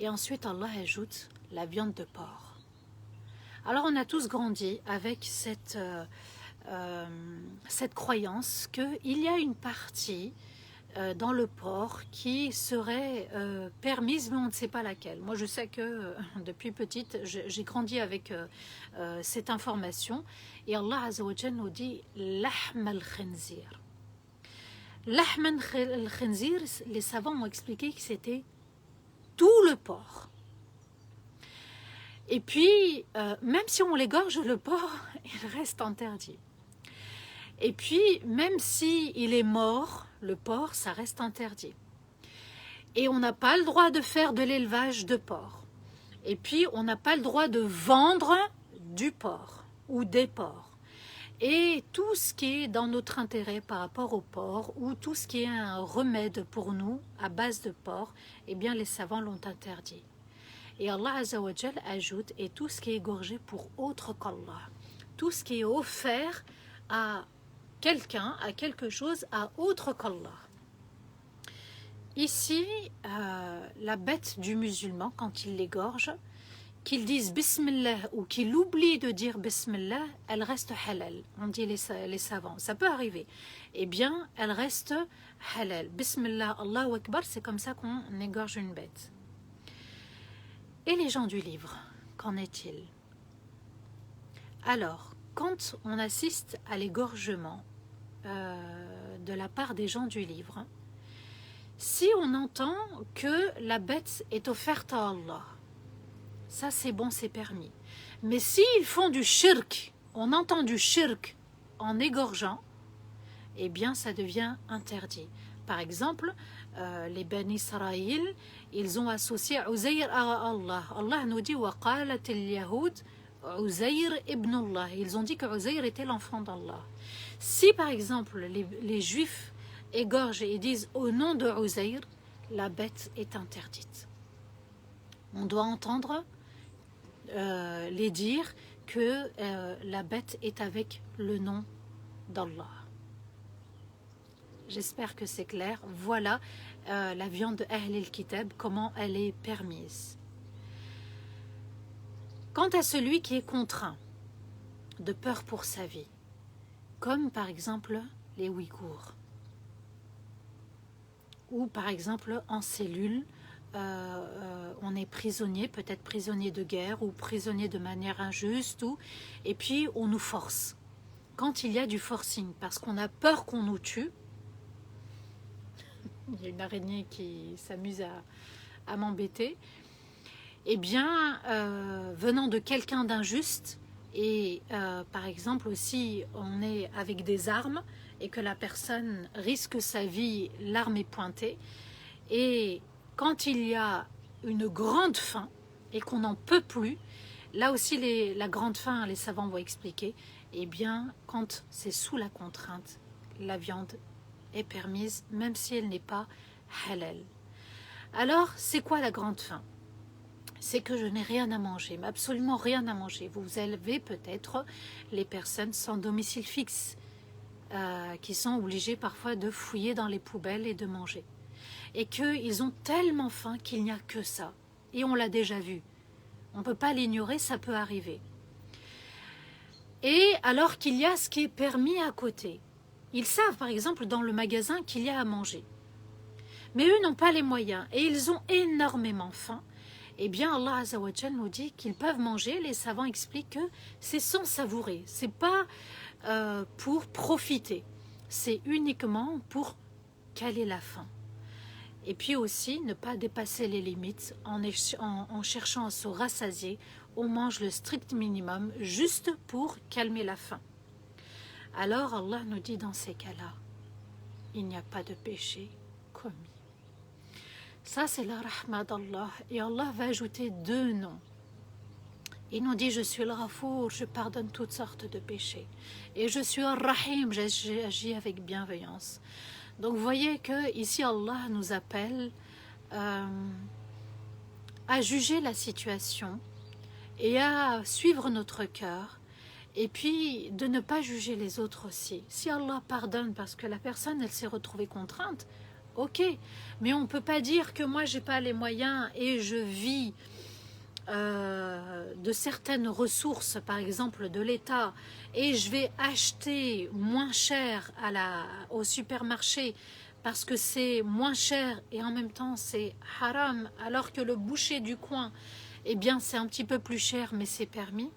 Et ensuite, Allah ajoute la viande de porc. Alors, on a tous grandi avec cette croyance qu'il y a une partie dans le porc qui serait permise, mais on ne sait pas laquelle. Moi, je sais que depuis petite, j'ai grandi avec cette information. Et Allah Azza wa Jalla nous dit « Lahm al-khinzir ». Lahm al-khinzir, les savants ont expliqué que c'était tout le porc. Et puis, même si on l'égorge, le porc, il reste interdit. Et puis, même s'il est mort, le porc, ça reste interdit. Et on n'a pas le droit de faire de l'élevage de porc. Et puis, on n'a pas le droit de vendre du porc ou des porcs. Et tout ce qui est dans notre intérêt par rapport au porc, ou tout ce qui est un remède pour nous à base de porc, eh bien, les savants l'ont interdit. Et Allah Azza wa Jal ajoute, et tout ce qui est égorgé pour autre qu'Allah, tout ce qui est offert à quelqu'un, à quelque chose, à autre qu'Allah. Ici, la bête du musulman, quand il l'égorge, qu'il dise Bismillah ou qu'il oublie de dire Bismillah, elle reste halal, on dit les savants. Ça peut arriver. Eh bien, elle reste halal. Bismillah, Allahu Akbar, c'est comme ça qu'on égorge une bête. Et les gens du livre, qu'en est-il? Alors, quand on assiste à l'égorgement de la part des gens du livre, si on entend que la bête est offerte à Allah, ça c'est bon, c'est permis. Mais s'ils font du shirk, on entend du shirk en égorgeant, eh bien ça devient interdit. par exemple, les Ben Israël, ils ont associé Uzayr à Allah. Allah nous dit وَقَالَتِ الْيَهُودِ Uzayr ibn Allah. Ils ont dit que Uzayr était l'enfant d'Allah. Si par exemple les Juifs égorgent et disent au nom de Uzayr, la bête est interdite. On doit entendre les dire que la bête est avec le nom d'Allah. J'espère que c'est clair. Voilà la viande de Ahl al-Kitab, comment elle est permise. Quant à celui qui est contraint de peur pour sa vie, comme par exemple les Ouïghours, ou par exemple en cellule, on est prisonnier, peut-être prisonnier de guerre ou prisonnier de manière injuste, et puis on nous force. Quand il y a du forcing, parce qu'on a peur qu'on nous tue, il y a une araignée qui s'amuse à m'embêter, eh bien, venant de quelqu'un d'injuste, et par exemple aussi on est avec des armes et que la personne risque sa vie, l'arme est pointée, et quand il y a une grande faim et qu'on n'en peut plus, là aussi la grande faim, les savants vont expliquer, eh bien quand c'est sous la contrainte, la viande est permise même si elle n'est pas halal. Alors c'est quoi la grande faim? C'est que je n'ai rien à manger, mais absolument rien à manger. Vous avez peut-être les personnes sans domicile fixe, qui sont obligées parfois de fouiller dans les poubelles et de manger. Et qu'ils ont tellement faim qu'il n'y a que ça. Et on l'a déjà vu. On ne peut pas l'ignorer, ça peut arriver. Et alors qu'il y a ce qui est permis à côté. Ils savent par exemple dans le magasin qu'il y a à manger. Mais eux n'ont pas les moyens et ils ont énormément faim. Eh bien, Allah Azza wa Jal nous dit qu'ils peuvent manger. Les savants expliquent que c'est sans savourer. C'est pas pour profiter. C'est uniquement pour caler la faim. Et puis aussi, ne pas dépasser les limites en cherchant à se rassasier. On mange le strict minimum juste pour calmer la faim. Alors, Allah nous dit dans ces cas-là, il n'y a pas de péché commis. Ça, c'est la rahma d'Allah. Et Allah va ajouter 2 noms. Il nous dit, je suis le Ghafour, je pardonne toutes sortes de péchés. Et je suis le Rahim, j'agis avec bienveillance. Donc, vous voyez que ici Allah nous appelle à juger la situation et à suivre notre cœur. Et puis, de ne pas juger les autres aussi. Si Allah pardonne parce que la personne, elle s'est retrouvée contrainte, ok, mais on ne peut pas dire que moi j'ai pas les moyens et je vis de certaines ressources, par exemple de l'État, et je vais acheter moins cher au supermarché parce que c'est moins cher et en même temps c'est haram, alors que le boucher du coin, eh bien c'est un petit peu plus cher mais c'est permis.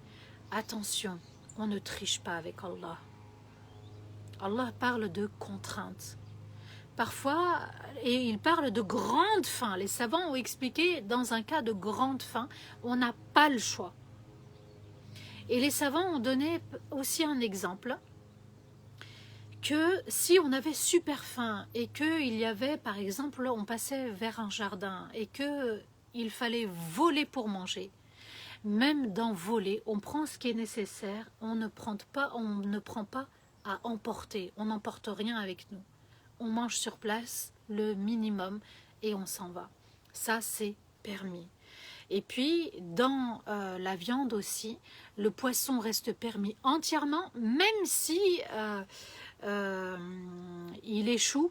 Attention, on ne triche pas avec Allah. Allah parle de contraintes. Parfois, et il parle de grande faim. Les savants ont expliqué, dans un cas de grande faim, on n'a pas le choix. Et les savants ont donné aussi un exemple, que si on avait super faim et qu'il y avait, par exemple, on passait vers un jardin et qu'il fallait voler pour manger, même dans voler, on prend ce qui est nécessaire, on ne prend pas à emporter, on n'emporte rien avec nous. On mange sur place le minimum et on s'en va. Ça, c'est permis. Et puis, dans la viande aussi, le poisson reste permis entièrement, même si il échoue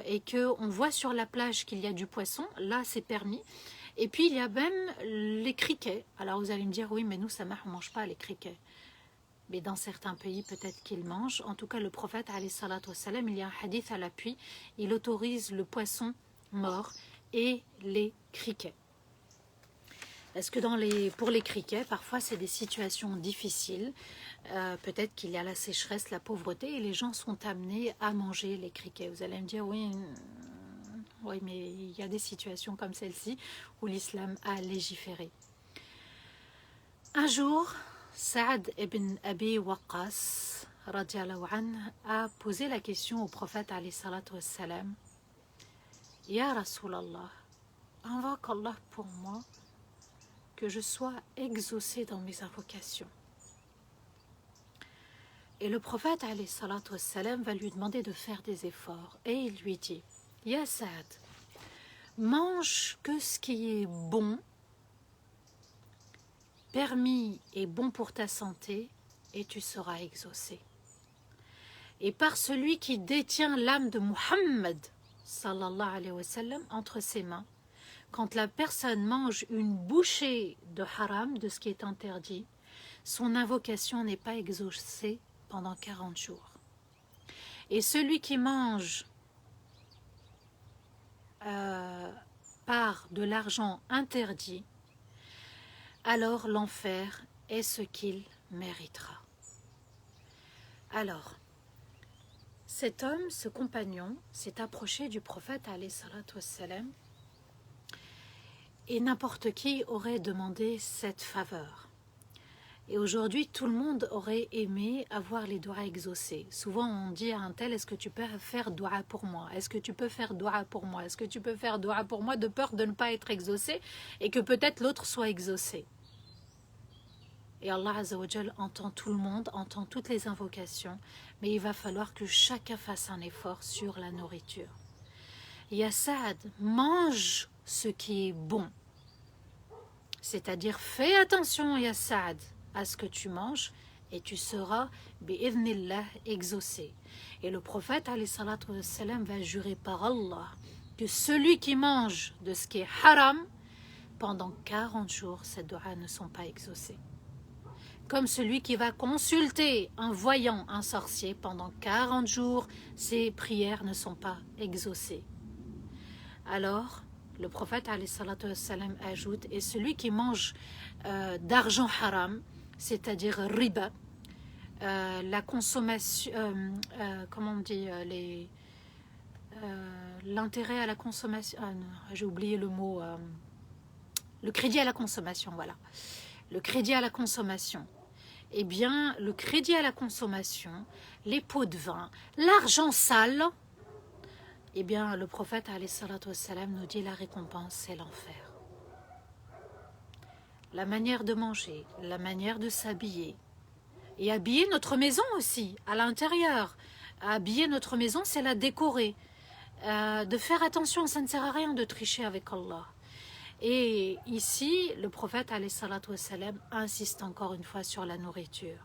et qu'on voit sur la plage qu'il y a du poisson, là, c'est permis. Et puis, il y a même les criquets. Alors, vous allez me dire, oui, mais nous, Samah, on ne mange pas les criquets. Mais dans certains pays, peut-être qu'ils mangent. En tout cas, le prophète, alayhi salatu wassalam, il y a un hadith à l'appui, il autorise le poisson mort et les criquets. Parce que pour les criquets, parfois, c'est des situations difficiles. Peut-être qu'il y a la sécheresse, la pauvreté, et les gens sont amenés à manger les criquets. Vous allez me dire, oui, mais il y a des situations comme celle-ci où l'islam a légiféré. Un jour, Saad ibn Abi Waqqas radiallahu anhu, a posé la question au prophète alayhi salatu wassalam. Ya Rasulallah, invoque Allah pour moi, que je sois exaucé dans mes invocations. Et le prophète alayhi salatu wassalam va lui demander de faire des efforts. Et il lui dit, Ya Saad, mange que ce qui est bon, permis et bon pour ta santé, et tu seras exaucé. Et par celui qui détient l'âme de Muhammad, sallallahu alayhi wa sallam, entre ses mains, quand la personne mange une bouchée de haram, de ce qui est interdit, son invocation n'est pas exaucée pendant 40 jours. Et celui qui mange par de l'argent interdit, alors l'enfer est ce qu'il méritera. Alors, cet homme, ce compagnon, s'est approché du prophète alayhi salatu wassalam, et n'importe qui aurait demandé cette faveur. Et aujourd'hui, tout le monde aurait aimé avoir les doigts exaucés. Souvent, on dit à un tel, est-ce que tu peux faire doua pour moi? Est-ce que tu peux faire doua pour moi? Est-ce que tu peux faire doua pour moi? De peur de ne pas être exaucé et que peut-être l'autre soit exaucé. Et Allah Azza wa Jal entend tout le monde, entend toutes les invocations, mais il va falloir que chacun fasse un effort sur la nourriture. Ya Saad, mange ce qui est bon. C'est-à-dire, fais attention, Ya Saad, à ce que tu manges, et tu seras, bi'idhnillah, exaucé. Et le prophète, alayhi salatu wassalam, va jurer par Allah que celui qui mange de ce qui est haram, pendant 40 jours, ces doigts ne sont pas exaucés. Comme celui qui va consulter un voyant, un sorcier, pendant 40 jours, ses prières ne sont pas exaucées. Alors, le prophète alayhi salatu wassalam ajoute, et celui qui mange d'argent haram, c'est-à-dire riba, la consommation, comment on dit, l'intérêt à la consommation, j'ai oublié le mot, le crédit à la consommation, voilà. Le crédit à la consommation. Eh bien, le crédit à la consommation, les pots de vin, l'argent sale, eh bien, le prophète alayhi salatu wassalam nous dit la récompense, c'est l'enfer. La manière de manger, la manière de s'habiller, et habiller notre maison aussi, à l'intérieur. Habiller notre maison, c'est la décorer. De faire attention, ça ne sert à rien de tricher avec Allah. Et ici, le prophète alayhi salatu wassalam insiste encore une fois sur la nourriture.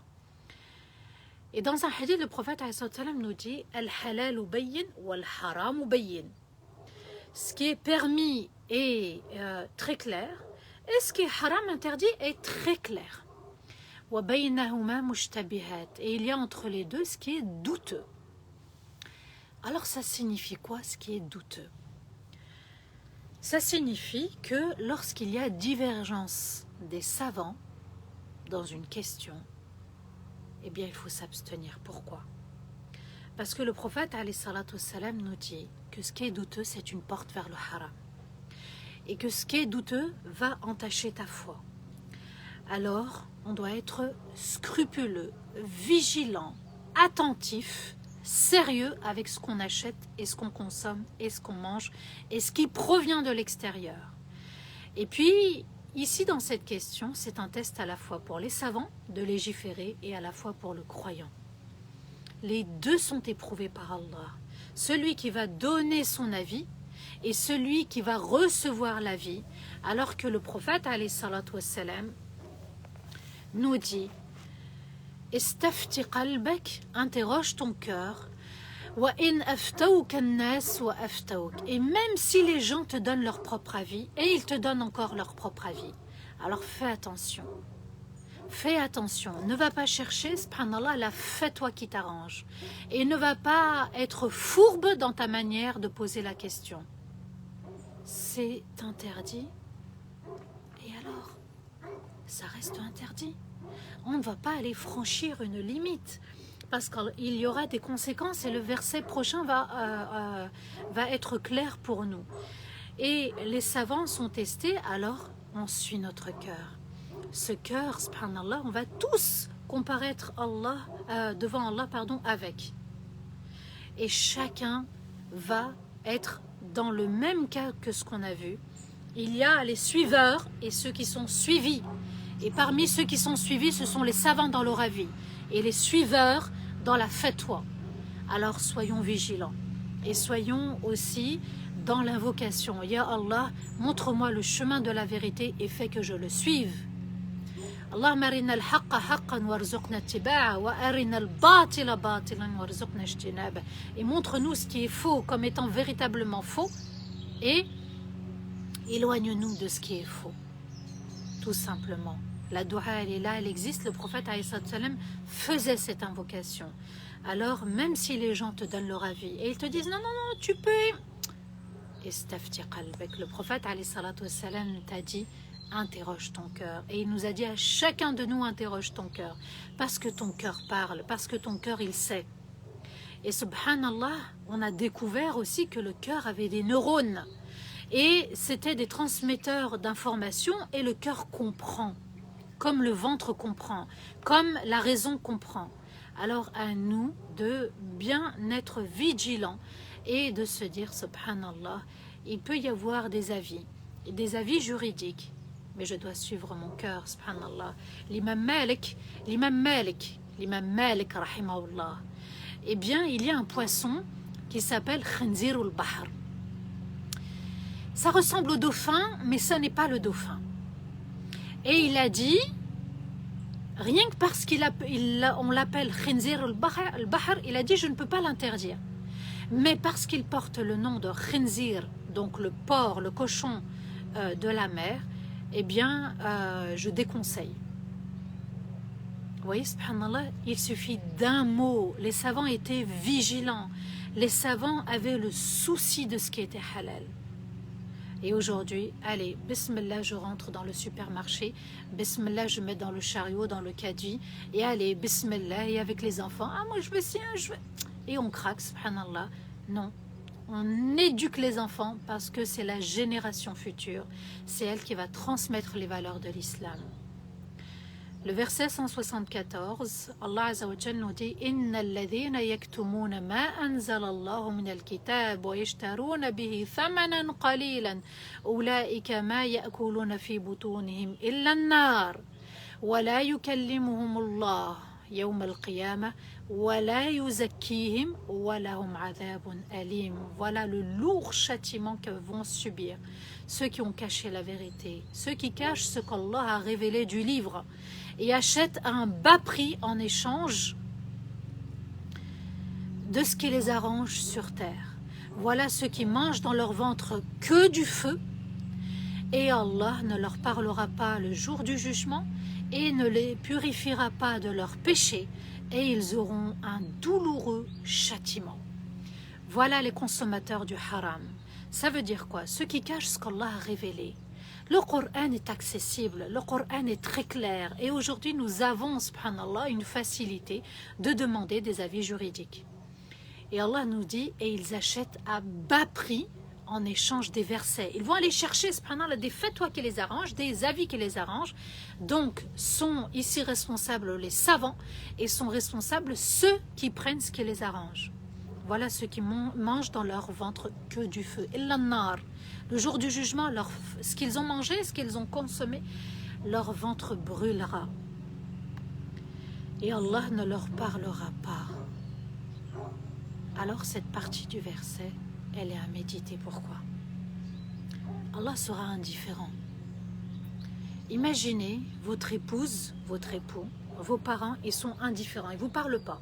Et dans un hadith, le prophète alayhi salatu wassalam nous dit « Al-halal bayyin wal-haram bayyin ». Ce qui est permis est très clair, et ce qui est haram, interdit, est très clair. « Wa baynahuma mushtabihat » et il y a entre les deux ce qui est douteux. Alors ça signifie quoi, ce qui est douteux? Ça signifie que lorsqu'il y a divergence des savants dans une question, eh bien il faut s'abstenir. Pourquoi? Parce que le prophète alayhi salatu wassalam nous dit que ce qui est douteux, c'est une porte vers le haram. Et que ce qui est douteux va entacher ta foi. Alors, on doit être scrupuleux, vigilant, attentif, sérieux avec ce qu'on achète et ce qu'on consomme et ce qu'on mange et ce qui provient de l'extérieur. Et puis, ici dans cette question, c'est un test à la fois pour les savants de légiférer et à la fois pour le croyant. Les deux sont éprouvés par Allah. Celui qui va donner son avis et celui qui va recevoir l'avis, alors que le prophète alayhi salatu wassalam nous dit Istafti qalbak, interroge ton cœur, wa in aftawka an-nas wa aftawk, et même si les gens te donnent leur propre avis, et ils te donnent encore leur propre avis, alors fais attention. Fais attention, ne va pas chercher, subhanallah, la fais-toi qui t'arrange. Et ne va pas être fourbe dans ta manière de poser la question. C'est interdit. Et alors, ça reste interdit. On ne va pas aller franchir une limite. Parce qu'il y aura des conséquences et le verset prochain va être clair pour nous. Et les savants sont testés, alors on suit notre cœur. Ce cœur, subhanallah, on va tous comparaître devant Allah avec. Et chacun va être dans le même cas que ce qu'on a vu. Il y a les suiveurs et ceux qui sont suivis. Et parmi ceux qui sont suivis, ce sont les savants dans leur avis et les suiveurs dans la fatwa. Alors soyons vigilants et soyons aussi dans l'invocation. Ya Allah, montre-moi le chemin de la vérité et fais que je le suive. Allahumma arina al-haqqa haqqan warzuqna ittiba'a wa arina al-batila batilan warzuqna ijtinaba. Et montre-nous ce qui est faux comme étant véritablement faux et éloigne-nous de ce qui est faux. Tout simplement. La doua, elle est là, elle existe. Le prophète alayhi salam faisait cette invocation. Alors, même si les gens te donnent leur avis et ils te disent non, non, non, tu peux. Istafti qalbak. Le prophète alayhi salam t'a dit interroge ton cœur. Et il nous a dit à chacun de nous interroge ton cœur. Parce que ton cœur parle, parce que ton cœur il sait. Et subhanallah, on a découvert aussi que le cœur avait des neurones. Et c'était des transmetteurs d'informations et le cœur comprend. Comme le ventre comprend, comme la raison comprend. Alors à nous de bien être vigilants et de se dire, subhanallah, il peut y avoir des avis juridiques, mais je dois suivre mon cœur, subhanallah. L'imam Malik, rahimahullah, eh bien, il y a un poisson qui s'appelle Khinzirul Bahr. Ça ressemble au dauphin, mais ce n'est pas le dauphin. Et il a dit, rien que parce qu'on l'appelle Khinzir al-Bahr, il a dit je ne peux pas l'interdire. Mais parce qu'il porte le nom de Khinzir, donc le porc, le cochon de la mer, eh bien je déconseille. Vous voyez, subhanallah, il suffit d'un mot. Les savants étaient vigilants. Les savants avaient le souci de ce qui était halal. Et aujourd'hui, allez, bismillah, je rentre dans le supermarché, bismillah, je mets dans le chariot, dans le caddie, et allez, bismillah, et avec les enfants, ah moi je veux ci, je veux... Et on craque, subhanallah. Non, on éduque les enfants parce que c'est la génération future, c'est elle qui va transmettre les valeurs de l'islam. Le verset 174, Allah Azza wa Jalla nous dit Inna alladhina yaktumuna ma anzala Allahu min al-kitab wa yashtaruna bihi thamanan qalilan ulaika ma ya'kuluna fi butunihim illa an-nar wa la yukallimuhum Allah yawm al-qiyamah wa la yuzakkihim wa lahum adhabun alim. Voilà le lourd châtiment que vont subir ceux qui ont caché la vérité, ceux qui cachent ce qu'Allah a révélé du livre et achètent à un bas prix en échange de ce qui les arrange sur terre. Voilà ceux qui mangent dans leur ventre que du feu et Allah ne leur parlera pas le jour du jugement et ne les purifiera pas de leurs péchés et ils auront un douloureux châtiment. Voilà les consommateurs du haram. Ça veut dire quoi? Ceux qui cachent ce qu'Allah a révélé. Le Coran est accessible, le Coran est très clair et aujourd'hui nous avons, subhanallah, une facilité de demander des avis juridiques. Et Allah nous dit, et ils achètent à bas prix en échange des versets. Ils vont aller chercher, subhanallah, des fatwas qui les arrangent, des avis qui les arrangent. Donc sont ici responsables les savants et sont responsables ceux qui prennent ce qui les arrange. Voilà ceux qui mangent dans leur ventre que du feu. Illa nar. Le jour du jugement, ce qu'ils ont mangé, ce qu'ils ont consommé, leur ventre brûlera. Et Allah ne leur parlera pas. Alors cette partie du verset, elle est à méditer. Pourquoi? Allah sera indifférent. Imaginez votre épouse, votre époux, vos parents, ils sont indifférents, ils ne vous parlent pas.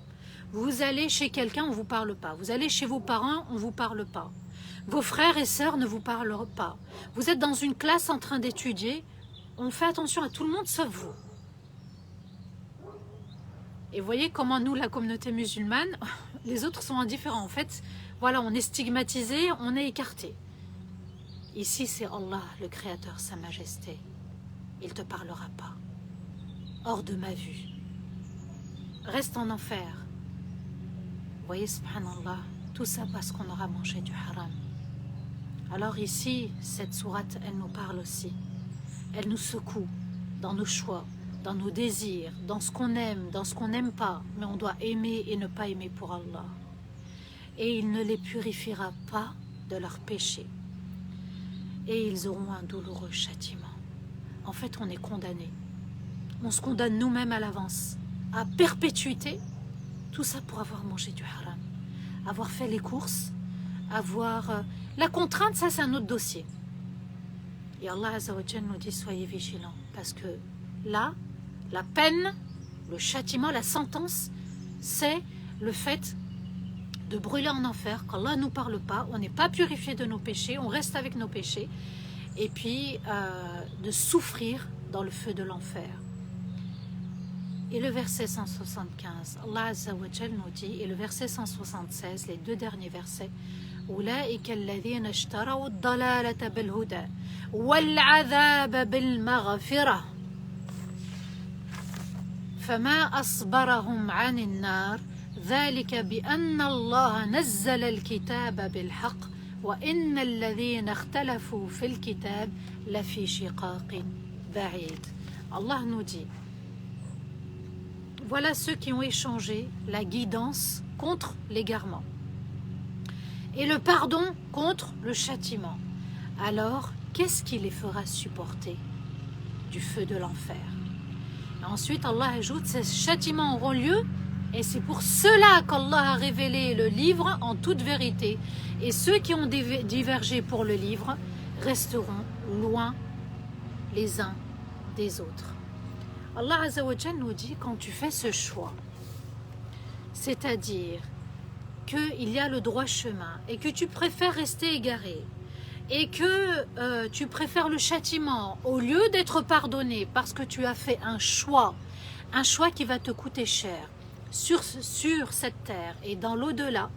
Vous allez chez quelqu'un, on ne vous parle pas. Vous allez chez vos parents, on ne vous parle pas. Vos frères et sœurs ne vous parlent pas. Vous êtes dans une classe en train d'étudier, on fait attention à tout le monde sauf vous. Et voyez comment nous, la communauté musulmane, les autres sont indifférents. En fait, voilà, on est stigmatisé, on est écarté. Ici, c'est Allah, le Créateur, Sa Majesté. Il ne te parlera pas. Hors de ma vue. Reste en enfer. Vous voyez, subhanallah, tout ça parce qu'on aura mangé du haram. Alors ici, cette sourate, elle nous parle aussi. Elle nous secoue dans nos choix, dans nos désirs, dans ce qu'on aime, dans ce qu'on n'aime pas. Mais on doit aimer et ne pas aimer pour Allah. Et il ne les purifiera pas de leurs péchés. Et ils auront un douloureux châtiment. En fait, on est condamné. On se condamne nous-mêmes à l'avance, à perpétuité. Tout ça pour avoir mangé du haram, avoir fait les courses, avoir... La contrainte, ça c'est un autre dossier. Et Allah Azza wa Jalla nous dit, soyez vigilants. Parce que là, la peine, le châtiment, la sentence, c'est le fait de brûler en enfer, qu'Allah ne nous parle pas, on n'est pas purifié de nos péchés, on reste avec nos péchés, et puis de souffrir dans le feu de l'enfer. Et le verset 175, Allah Azza wa Jalla nous dit, et le verset 176, les deux derniers versets, أولئك الذين اشتروا الضلالة بالهدى والعذاب بالمغفرة فما أصبرهم عن النار ذلك بأن الله نزل الكتاب بالحق وإن الذين اختلفوا في الكتاب لفي شقاق بعيد. Allah nous dit, voilà ceux qui ont échangé la guidance contre l'égarement et le pardon contre le châtiment. Alors, qu'est-ce qui les fera supporter du feu de l'enfer? Ensuite, Allah ajoute, ces châtiments auront lieu, et c'est pour cela qu'Allah a révélé le livre en toute vérité. Et ceux qui ont divergé pour le livre resteront loin les uns des autres. Allah Azza wa Jalla nous dit, quand tu fais ce choix, c'est-à-dire qu'il y a le droit chemin et que tu préfères rester égaré et que tu préfères le châtiment au lieu d'être pardonné parce que tu as fait un choix qui va te coûter cher sur cette terre et dans l'au-delà,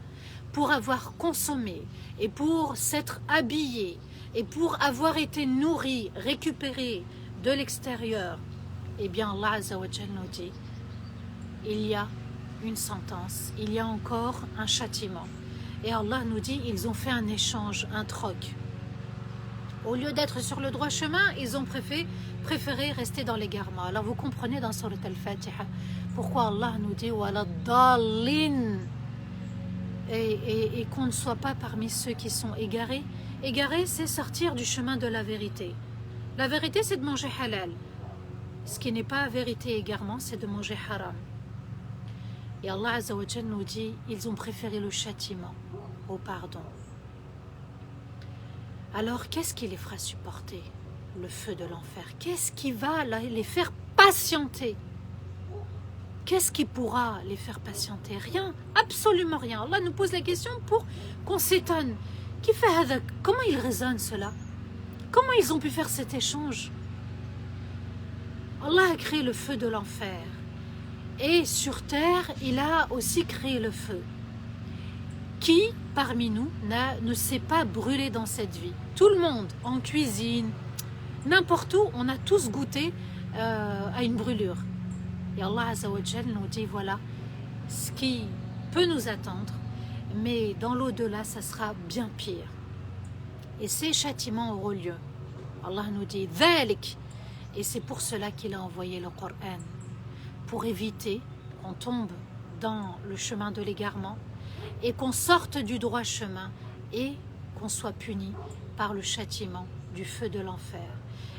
pour avoir consommé et pour s'être habillé et pour avoir été nourri, récupéré de l'extérieur, eh bien Allah Azza wa Jalla nous dit, il y a une sentence, il y a encore un châtiment. Et Allah nous dit, ils ont fait un échange, un troc. Au lieu d'être sur le droit chemin, ils ont préféré rester dans l'égarement. Alors vous comprenez dans Surat Al-Fatiha pourquoi Allah nous dit Wala dallin, et qu'on ne soit pas parmi ceux qui sont égarés. Égarés, c'est sortir du chemin de la vérité. La vérité, c'est de manger halal. Ce qui n'est pas vérité égarement, c'est de manger haram. Et Allah Azza wa Jalla nous dit, ils ont préféré le châtiment au pardon. Alors, qu'est-ce qui les fera supporter le feu de l'enfer? Qu'est-ce qui va les faire patienter? Qu'est-ce qui pourra les faire patienter? Rien, absolument rien. Allah nous pose la question pour qu'on s'étonne. Qui fait hadak? Comment ils raisonnent cela? Comment ils ont pu faire cet échange? Allah a créé le feu de l'enfer. Et sur terre, il a aussi créé le feu. Qui, parmi nous, ne s'est pas brûlé dans cette vie? Tout le monde, en cuisine, n'importe où, on a tous goûté à une brûlure. Et Allah Azza wa Jalla nous dit, voilà ce qui peut nous attendre, mais dans l'au-delà, ça sera bien pire. Et ces châtiments auront lieu. Allah nous dit, Dhalik, et c'est pour cela qu'il a envoyé le Coran, pour éviter qu'on tombe dans le chemin de l'égarement et qu'on sorte du droit chemin et qu'on soit puni par le châtiment du feu de l'enfer.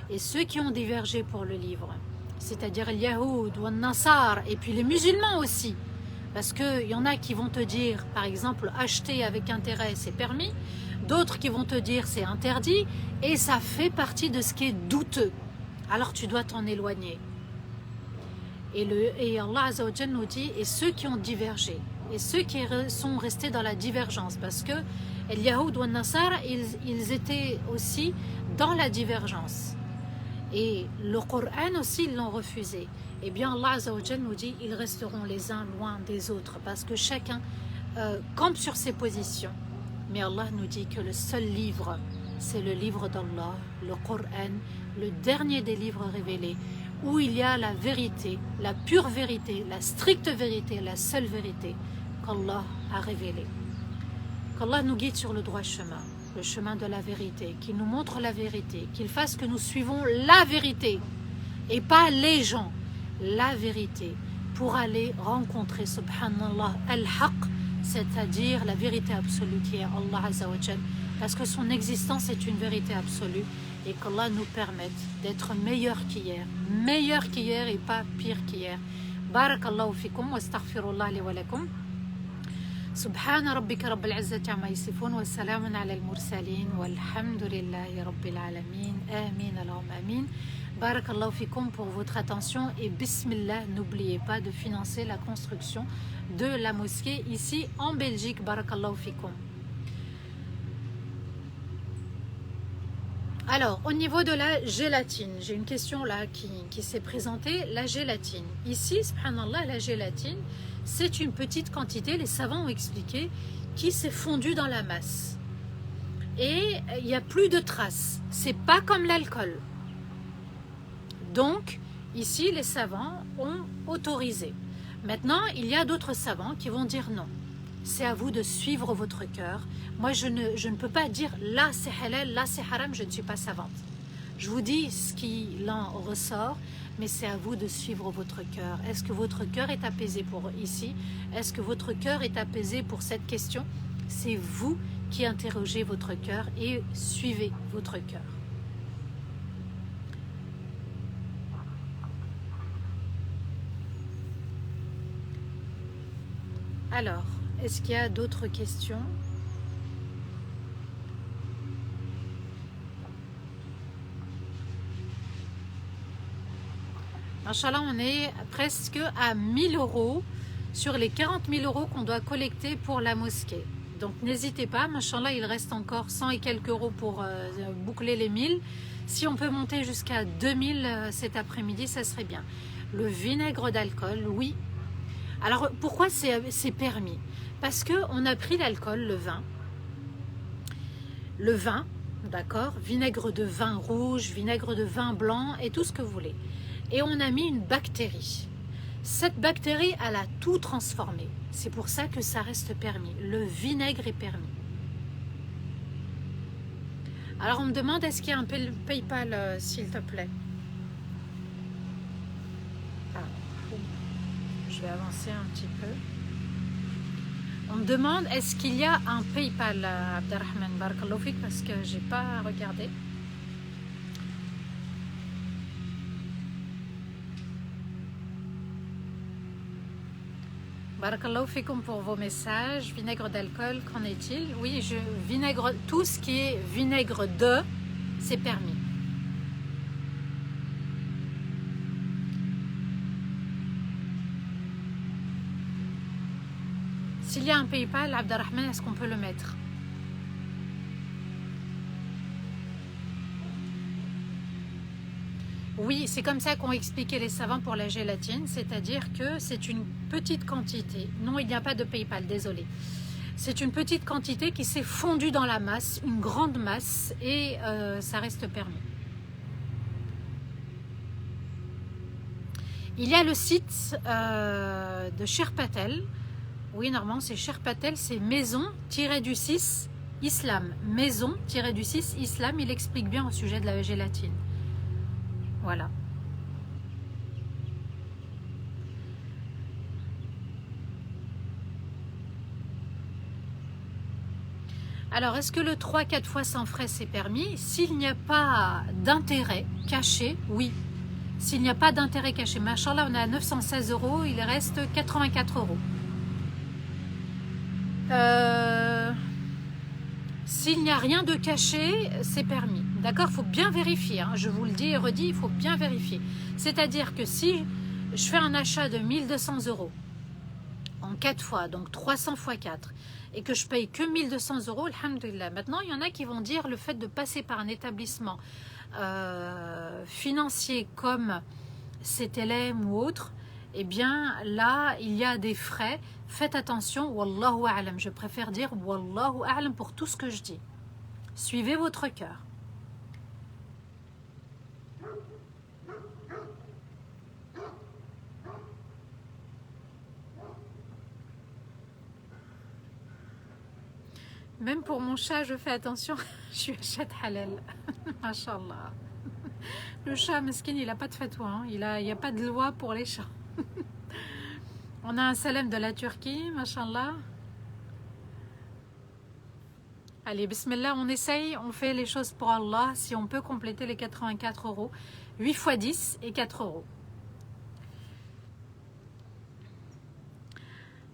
Et ceux qui ont divergé pour le livre, c'est-à-dire les Yahoud ou les Nassar, et puis les musulmans aussi, parce qu'il y en a qui vont te dire, par exemple, acheter avec intérêt c'est permis, d'autres qui vont te dire c'est interdit, et ça fait partie de ce qui est douteux. Alors tu dois t'en éloigner. Et Allah Azza wa Jalla nous dit, et ceux qui ont divergé, et ceux qui sont restés dans la divergence, parce que les Yahoud ou les Nassar, ils étaient aussi dans la divergence. Et le Coran aussi, ils l'ont refusé. Eh bien, Allah Azza wa Jalla nous dit, ils resteront les uns loin des autres, parce que chacun campe sur ses positions. Mais Allah nous dit que le seul livre, c'est le livre d'Allah, le Coran, le dernier des livres révélés, où il y a la vérité, la pure vérité, la stricte vérité, la seule vérité qu'Allah a révélée. Qu'Allah nous guide sur le droit chemin, le chemin de la vérité, qu'il nous montre la vérité, qu'il fasse que nous suivons la vérité et pas les gens, la vérité, pour aller rencontrer, subhanallah, al-haq, c'est-à-dire la vérité absolue qui est Allah Azza wa Jal, parce que son existence est une vérité absolue, et qu'Allah nous permette d'être meilleur qu'hier et pas pire qu'hier. Barakallahu fikum wa astaghfirullah li wa lakum. سبحان ربك رب العزة عما يصفون والسلام على المرسلين والحمد لله رب العالمين آمين اللهم آمين. Barakallahu fikum pour votre attention et bismillah, n'oubliez pas de financer la construction de la mosquée ici en Belgique. Barakallahu fikum. Alors, au niveau de la gélatine, j'ai une question là qui s'est présentée. La gélatine, ici, subhanallah, la gélatine, c'est une petite quantité, les savants ont expliqué, qui s'est fondue dans la masse. Et il n'y a plus de traces. C'est pas comme l'alcool. Donc, ici, les savants ont autorisé. Maintenant, il y a d'autres savants qui vont dire non. C'est à vous de suivre votre cœur. Moi, je ne peux pas dire là c'est halal, là c'est haram, je ne suis pas savante. Je vous dis ce qui en ressort, mais c'est à vous de suivre votre cœur. Est-ce que votre cœur est apaisé pour ici? Est-ce que votre cœur est apaisé pour cette question? C'est vous qui interrogez votre cœur et suivez votre cœur. Alors, est-ce qu'il y a d'autres questions? Inch'Allah, on est presque à 1000 € sur les 40 000 € qu'on doit collecter pour la mosquée. Donc n'hésitez pas, Inch'Allah, il reste encore 100 et quelques euros pour boucler les 1000. Si on peut monter jusqu'à 2000 cet après-midi, ça serait bien. Le vinaigre d'alcool, oui. Alors pourquoi c'est permis? Parce qu'on a pris l'alcool, le vin. Le vin, d'accord, vinaigre de vin rouge, vinaigre de vin blanc et tout ce que vous voulez. Et on a mis une bactérie. Cette bactérie, elle a tout transformé. C'est pour ça que ça reste permis. Le vinaigre est permis. Alors on me demande, est-ce qu'il y a un PayPal, s'il te plaît? Ah, je vais avancer un petit peu. On me demande, est-ce qu'il y a un PayPal, Abderrahman Barakallahu fik, parce que j'ai pas regardé. Barakallahu fikum pour vos messages. Vinaigre d'alcool, qu'en est-il? Oui, vinaigre, tout ce qui est vinaigre de, c'est permis. S'il y a un PayPal, Abderrahman, est-ce qu'on peut le mettre? Oui, c'est comme ça qu'ont expliqué les savants pour la gélatine, c'est-à-dire que c'est une petite quantité. Non, il n'y a pas de PayPal, désolé. C'est une petite quantité qui s'est fondue dans la masse, une grande masse, et ça reste permis. Il y a le site de Cher Patel. Oui, normalement, c'est Cher Patel, c'est maison-du-6 islam. Maison-du-6 islam, il explique bien au sujet de la gélatine. Voilà. Alors, est-ce que le 3-4 fois sans frais, c'est permis? S'il n'y a pas d'intérêt caché, oui. S'il n'y a pas d'intérêt caché, machallah, on est à 916 €, il reste 84 €. S'il n'y a rien de caché, c'est permis. D'accord? Il faut bien vérifier. Hein. Je vous le dis et redis, il faut bien vérifier. C'est-à-dire que si je fais un achat de 1200 € en 4 fois, donc 300 fois 4, et que je paye que 1200 €, alhamdoulilah. Maintenant, il y en a qui vont dire le fait de passer par un établissement financier comme CTLM ou autre, eh bien là, il y a des frais. Faites attention, wallahu a'lam. Je préfère dire wallahu a'lam pour tout ce que je dis. Suivez votre cœur. Même pour mon chat, je fais attention. Je suis chat halal. Mashallah. Le chat, meskin, il n'a pas de fatwa. Hein. Il n'y a pas de loi pour les chats. On a un salam de la Turquie, mashallah. Allez, bismillah, on essaye, on fait les choses pour Allah. Si on peut compléter les 84 euros, 8 fois 10 et 4 euros.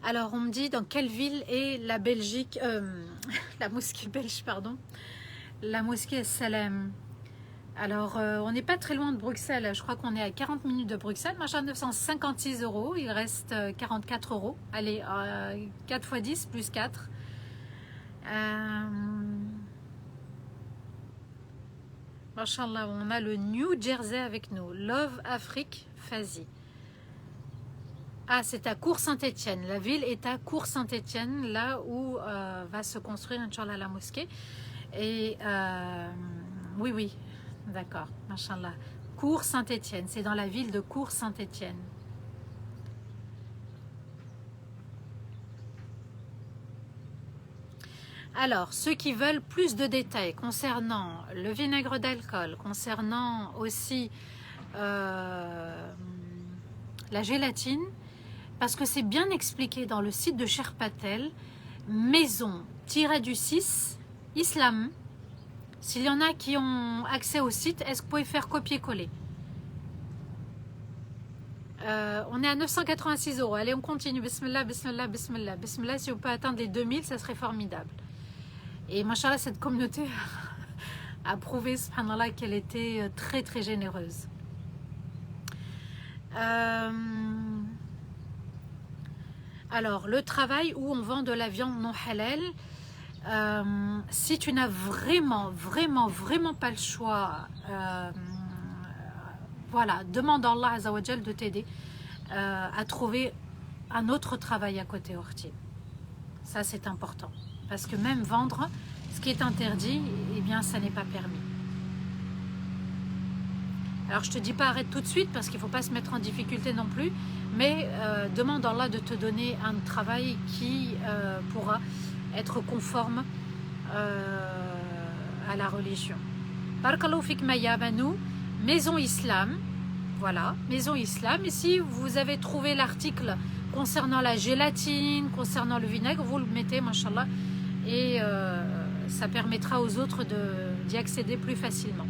Alors, on me dit dans quelle ville est la Belgique, la mosquée belge, pardon, la mosquée Salem. Alors, on n'est pas très loin de Bruxelles. Je crois qu'on est à 40 minutes de Bruxelles. Machin 956 euros. Il reste 44 euros. Allez, 4 fois 10 plus 4. Machallah, on a le New Jersey avec nous. Love Afrique, Fazi. Ah, c'est à Cours-Saint-Étienne. La ville est à Cours-Saint-Étienne, là où va se construire, Inch'Allah, la mosquée. Et oui, oui. D'accord, machallah. Cours-Saint-Étienne, c'est dans la ville de Cours-Saint-Étienne. Alors, ceux qui veulent plus de détails concernant le vinaigre d'alcool, concernant aussi la gélatine, parce que c'est bien expliqué dans le site de Cher Patel, maison-du-6 Islam. S'il y en a qui ont accès au site, est-ce que vous pouvez faire copier-coller? On est à 986 euros. Allez, on continue. Bismillah, bismillah, bismillah. Bismillah, si on peut atteindre les 2000, ça serait formidable. Et machallah, cette communauté a prouvé, subhanallah, qu'elle était très, très généreuse. Alors, le travail où on vend de la viande non halal, si tu n'as vraiment pas le choix, voilà, demande à Allah Azzawajal de t'aider à trouver un autre travail à côté, Orti. Ça, c'est important. Parce que même vendre ce qui est interdit, eh bien, ça n'est pas permis. Alors, je te dis pas arrête tout de suite parce qu'il ne faut pas se mettre en difficulté non plus, mais demande à Allah de te donner un travail qui pourra être conforme à la religion. Barakallahu fik Maya Banou, Maison Islam, voilà, Maison Islam. Et si vous avez trouvé l'article concernant la gélatine, concernant le vinaigre, vous le mettez, mashallah, et ça permettra aux autres d'y accéder plus facilement.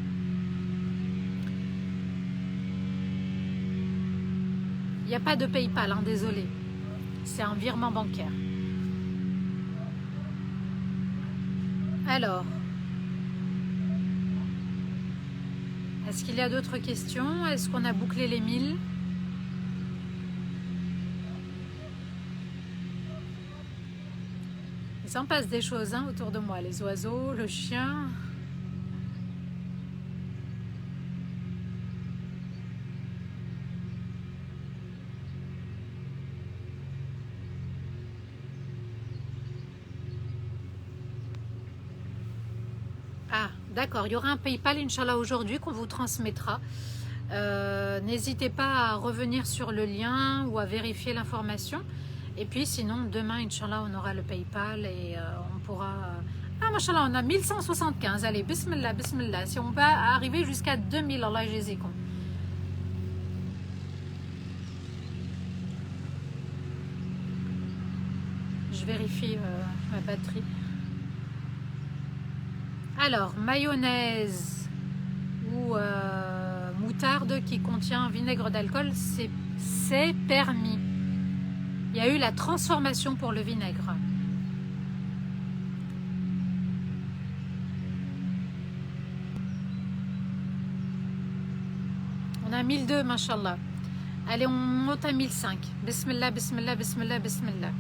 Il n'y a pas de PayPal, hein, désolé. C'est un virement bancaire. Alors, est-ce qu'il y a d'autres questions? Est-ce qu'on a bouclé les 1000? Il s'en passe des choses, hein, autour de moi. Les oiseaux, le chien. D'accord, il y aura un PayPal, Inch'Allah, aujourd'hui qu'on vous transmettra. N'hésitez pas à revenir sur le lien ou à vérifier l'information. Et puis sinon, demain, Inch'Allah, on aura le PayPal et on pourra... Ah, Machallah, on a 1175. Allez, bismillah, bismillah. Si on peut arriver jusqu'à 2000, Allah jézikum. Je vérifie ma batterie. Alors, mayonnaise ou moutarde qui contient vinaigre d'alcool, c'est permis. Il y a eu la transformation pour le vinaigre. On a 1002, mashallah. Allez, on monte à 1005. Bismillah, bismillah, bismillah, bismillah.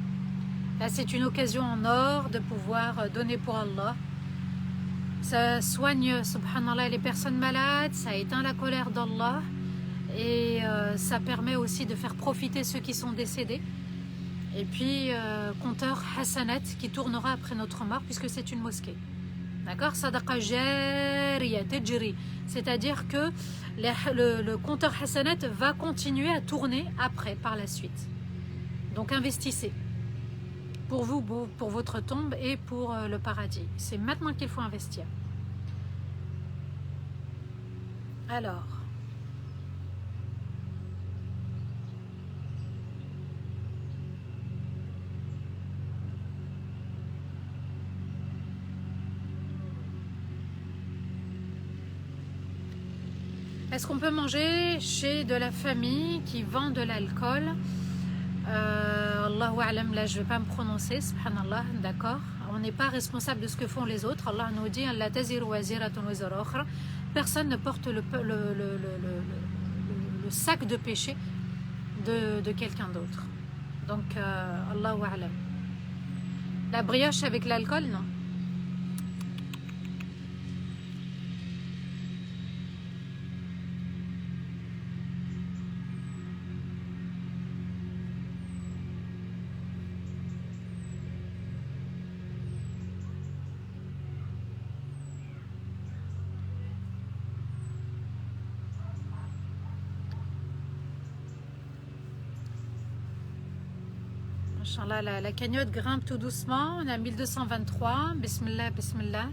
Là, c'est une occasion en or de pouvoir donner pour Allah. Ça soigne, subhanallah, les personnes malades, ça éteint la colère d'Allah et ça permet aussi de faire profiter ceux qui sont décédés. Et puis, compteur Hassanat qui tournera après notre mort puisque c'est une mosquée. D'accord? Sadaqa jariya tajri. C'est-à-dire que le compteur Hassanat va continuer à tourner après, par la suite. Donc, investissez. Pour vous, pour votre tombe et pour le paradis. C'est maintenant qu'il faut investir. Alors, Est-ce qu'on peut manger chez de la famille qui vend de l'alcool? Allahu A'lam, là je ne vais pas me prononcer, subhanallah, d'accord. On n'est pas responsable de ce que font les autres. Allah nous dit personne ne porte le sac de péché de quelqu'un d'autre. Donc, Allahu A'lam. La brioche avec l'alcool, non. La cagnotte grimpe tout doucement. On est à 1223. Bismillah, bismillah.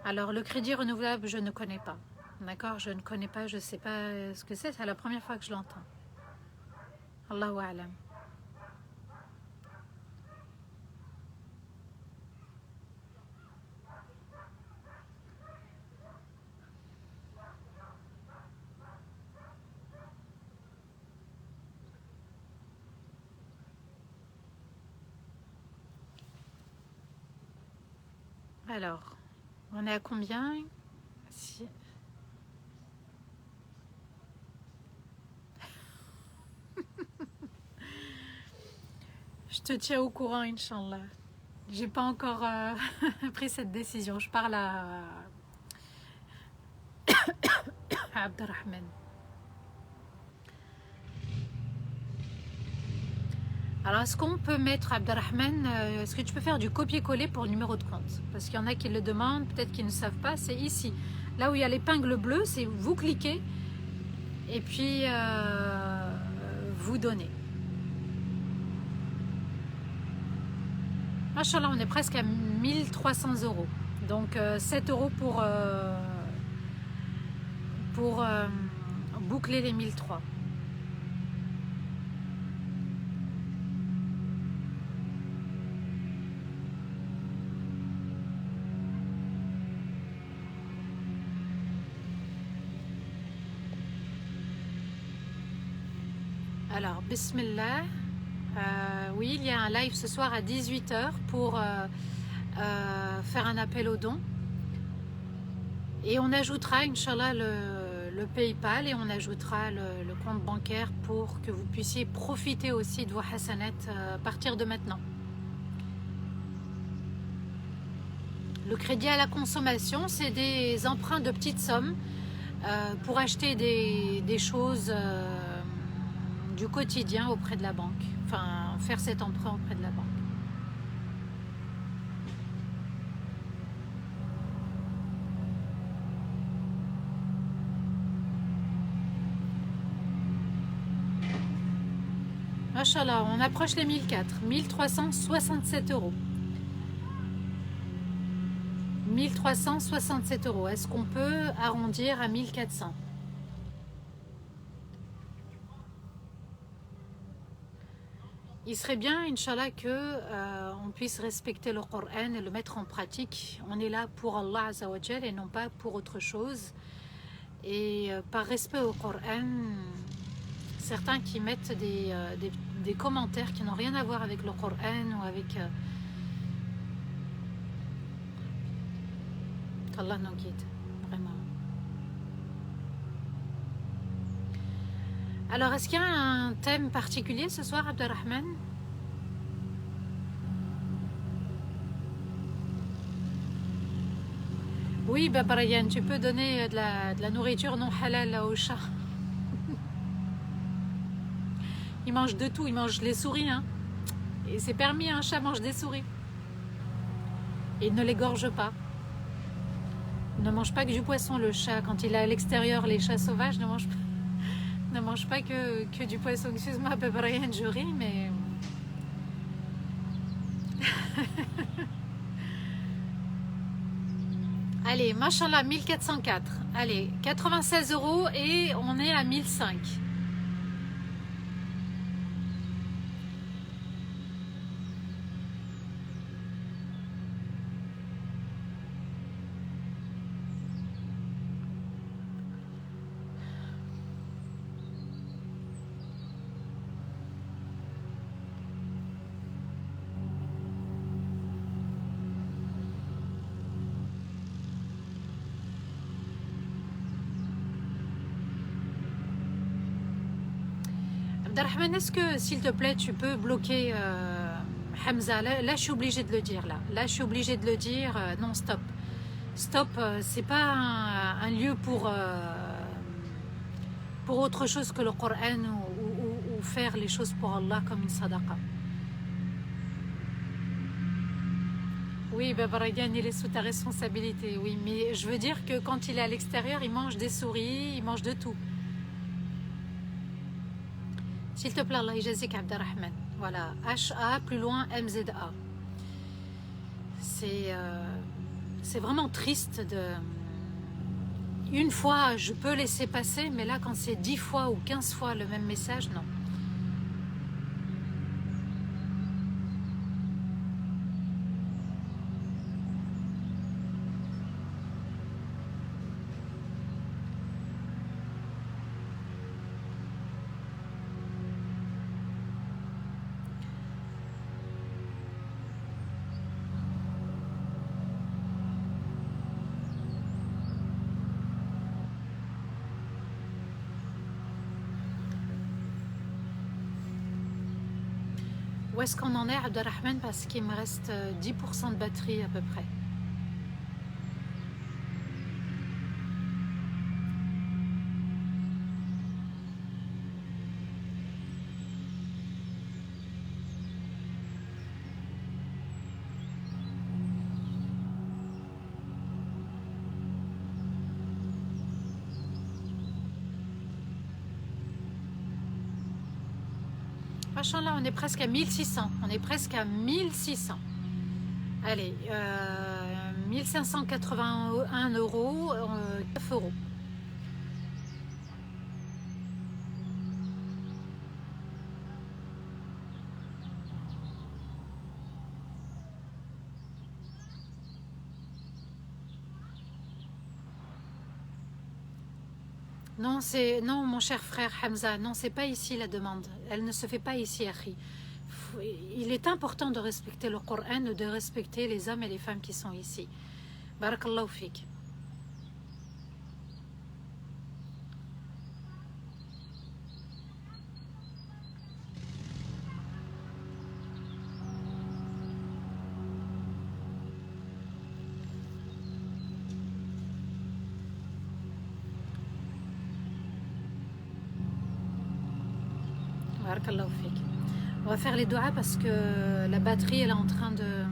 Alors, le crédit renouvelable, je ne connais pas. D'accord, je ne connais pas, je ne sais pas ce que c'est. C'est la première fois que je l'entends. Allahu A'lam. Alors, on est à combien? Si... Je te tiens au courant, Inch'Allah. J'ai pas encore pris cette décision. Je parle à Abdelrahman. Alors, est-ce qu'on peut mettre, Abdelrahman, est-ce que tu peux faire du copier-coller pour le numéro de compte? Parce qu'il y en a qui le demandent, peut-être qu'ils ne savent pas. C'est ici. Là où il y a l'épingle bleue, c'est vous cliquez et puis vous donnez. Machallah, on est presque à 1300 €. Donc 7 € pour boucler les 1003. Alors, bismillah. Oui, il y a un live ce soir à 18 h pour faire un appel aux dons. Et on ajoutera, Inch'Allah, le PayPal et on ajoutera le compte bancaire pour que vous puissiez profiter aussi de vos hasanat à partir de maintenant. Le crédit à la consommation, c'est des emprunts de petites sommes pour acheter des choses du quotidien auprès de la banque. Enfin, faire cet emprunt auprès de la banque. Machallah, on approche les 1004, 1367 €. 1367 €. Est-ce qu'on peut arrondir à 1400? Il serait bien, Inch'Allah, qu'on puisse respecter le Coran et le mettre en pratique. On est là pour Allah Azza wa Jal et non pas pour autre chose. Et par respect au Coran, certains qui mettent des commentaires qui n'ont rien à voir avec le Coran ou avec... qu'Allah nous guide, vraiment. Alors, est-ce qu'il y a un thème particulier ce soir, Abdelrahman? Oui, Brian, tu peux donner de la nourriture non halal aux chats. Ils mangent de tout, ils mangent les souris. Hein. Et c'est permis, un chat mange des souris. Et il ne les gorge pas. Il ne mange pas que du poisson, le chat. Quand il est à l'extérieur, les chats sauvages ne mangent pas que du poisson. Excuse-moi, Brian, je ris, mais... Allez, machallah, 1404. Allez, 96 € et on est à 1005. Abdelrahman, est-ce que, s'il te plaît, tu peux bloquer Hamza? Là, je suis obligée de le dire. Là, je suis obligée de le dire. Non, stop. Stop, c'est pas un lieu pour autre chose que le Coran ou faire les choses pour Allah comme une sadaqa. Oui, Baragan, il est sous ta responsabilité, oui. Mais je veux dire que quand il est à l'extérieur, il mange des souris, il mange de tout. S'il te plaît, Allah yajazik Abdelrahman. Voilà, H-A, plus loin, M-Z-A. C'est vraiment triste de... Une fois, je peux laisser passer, mais là, quand c'est 10 fois ou 15 fois le même message, non. Où est-ce qu'on en est, Abdelrahman? Parce qu'il me reste 10% de batterie à peu près. Machallah, on est presque à 1600. On est presque à 1600. Allez, 1581 euros, 9 euros. Non, non, mon cher frère Hamza, non, c'est pas ici la demande. Elle ne se fait pas ici, Akhi. Il est important de respecter le Coran, de respecter les hommes et les femmes qui sont ici. Barakallahu fik. Barakallahu fik. On va faire les doigts parce que la batterie elle est en train de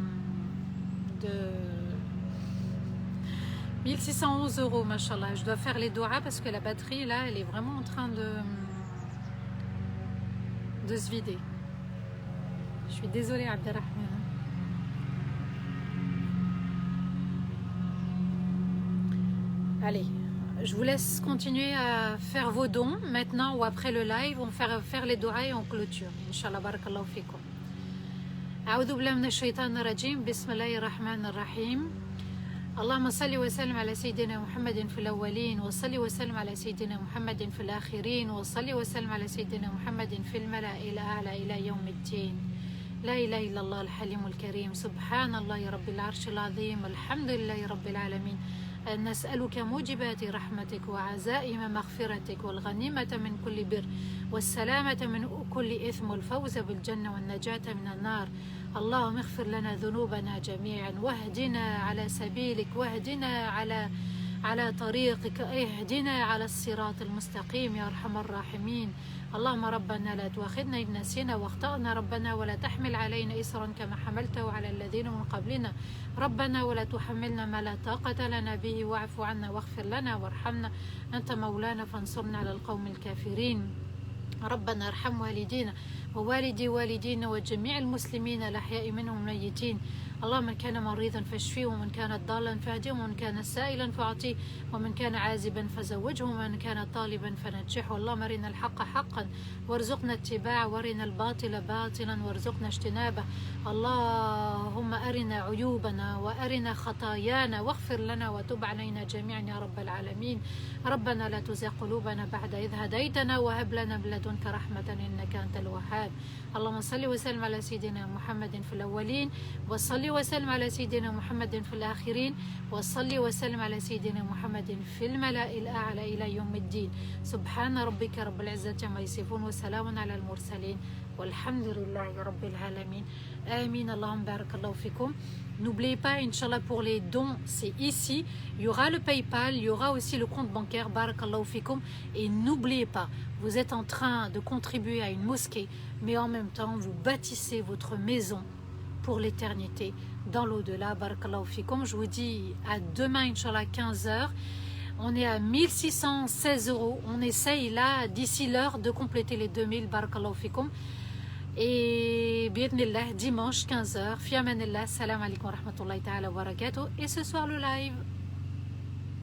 1611 euros, machallah. Je dois faire les doigts parce que la batterie là elle est vraiment en train de se vider. Je suis désolée, Abdelrahman. Allez, je vous laisse continuer à faire vos dons maintenant ou après le live. On va faire les doigts et on clôture. Inch'Allah, barakallahu fikum. أعوذ بالله من الشيطان الرجيم بسم الله الرحمن الرحيم اللهم صل وسلم على سيدنا محمد في الأولين وصل وسلم على سيدنا محمد في الآخرين وصل وسلم على سيدنا محمد في الملأ الأعلى إلى يوم الدين لا إله إلا الله الحليم الكريم سبحان الله رب العرش العظيم الحمد لله رب العالمين نسألك موجبات رحمتك وعزائم مغفرتك والغنيمة من كل بر والسلامة من كل إثم والفوز بالجنة والنجاة من النار اللهم اغفر لنا ذنوبنا جميعا واهدنا على سبيلك واهدنا على طريقك اهدنا على الصراط المستقيم يا أرحم الراحمين اللهم ربنا لا تؤاخذنا إن نسينا واخطأنا ربنا ولا تحمل علينا إصرا كما حملته على الذين من قبلنا ربنا ولا تحملنا ما لا طاقة لنا به واعف عنا واغفر لنا وارحمنا أنت مولانا فانصرنا على القوم الكافرين ربنا ارحم والدينا ووالدي والدينا وجميع المسلمين الأحياء منهم الميتين اللهم من كان مريضا فاشفيه ومن كان ضالا فاهديه ومن كان سائلا فاعطيه ومن كان عازبا فزوجه ومن كان طالبا فنجحه اللهم ارنا الحق حقا وارزقنا اتباعه وارنا الباطل باطلا وارزقنا اجتنابه اللهم ارنا عيوبنا وارنا خطايانا واغفر لنا وتب علينا جميعا يا رب العالمين ربنا لا تزغ قلوبنا بعد إذ هديتنا وهب لنا من لدنك رحمة إنك أنت الوهاب اللهم صل وسلم على سيدنا محمد في الأولين وصل وصلي وسلم على سيدنا محمد في الآخرين وصلي وسلم على سيدنا محمد في الملأ الأعلى إلى يوم الدين. سبحان ربك رب العزة عما يصفون وسلام على المرسلين والحمد لله رب العالمين. Amin, Allahumma barakallahu fikum. N'oubliez pas, Inch'Allah, pour les dons, c'est ici. Il y aura le PayPal, il y aura aussi le compte bancaire, barakallahu fikum. Et n'oubliez pas, vous êtes en train de contribuer à une mosquée, mais en même temps, vous bâtissez votre maison pour l'éternité, dans l'au-delà, barakallahu fikum. Je vous dis à demain, Inch'Allah, 15h. On est à 1616 €. On essaye là, d'ici l'heure, de compléter les 2000, barakallahu fikum. Et bi'idhnillah, dimanche 15h, fi amanillah, salam alaikum wa rahmatullahi ta'ala wa barakatuh. Et ce soir le live.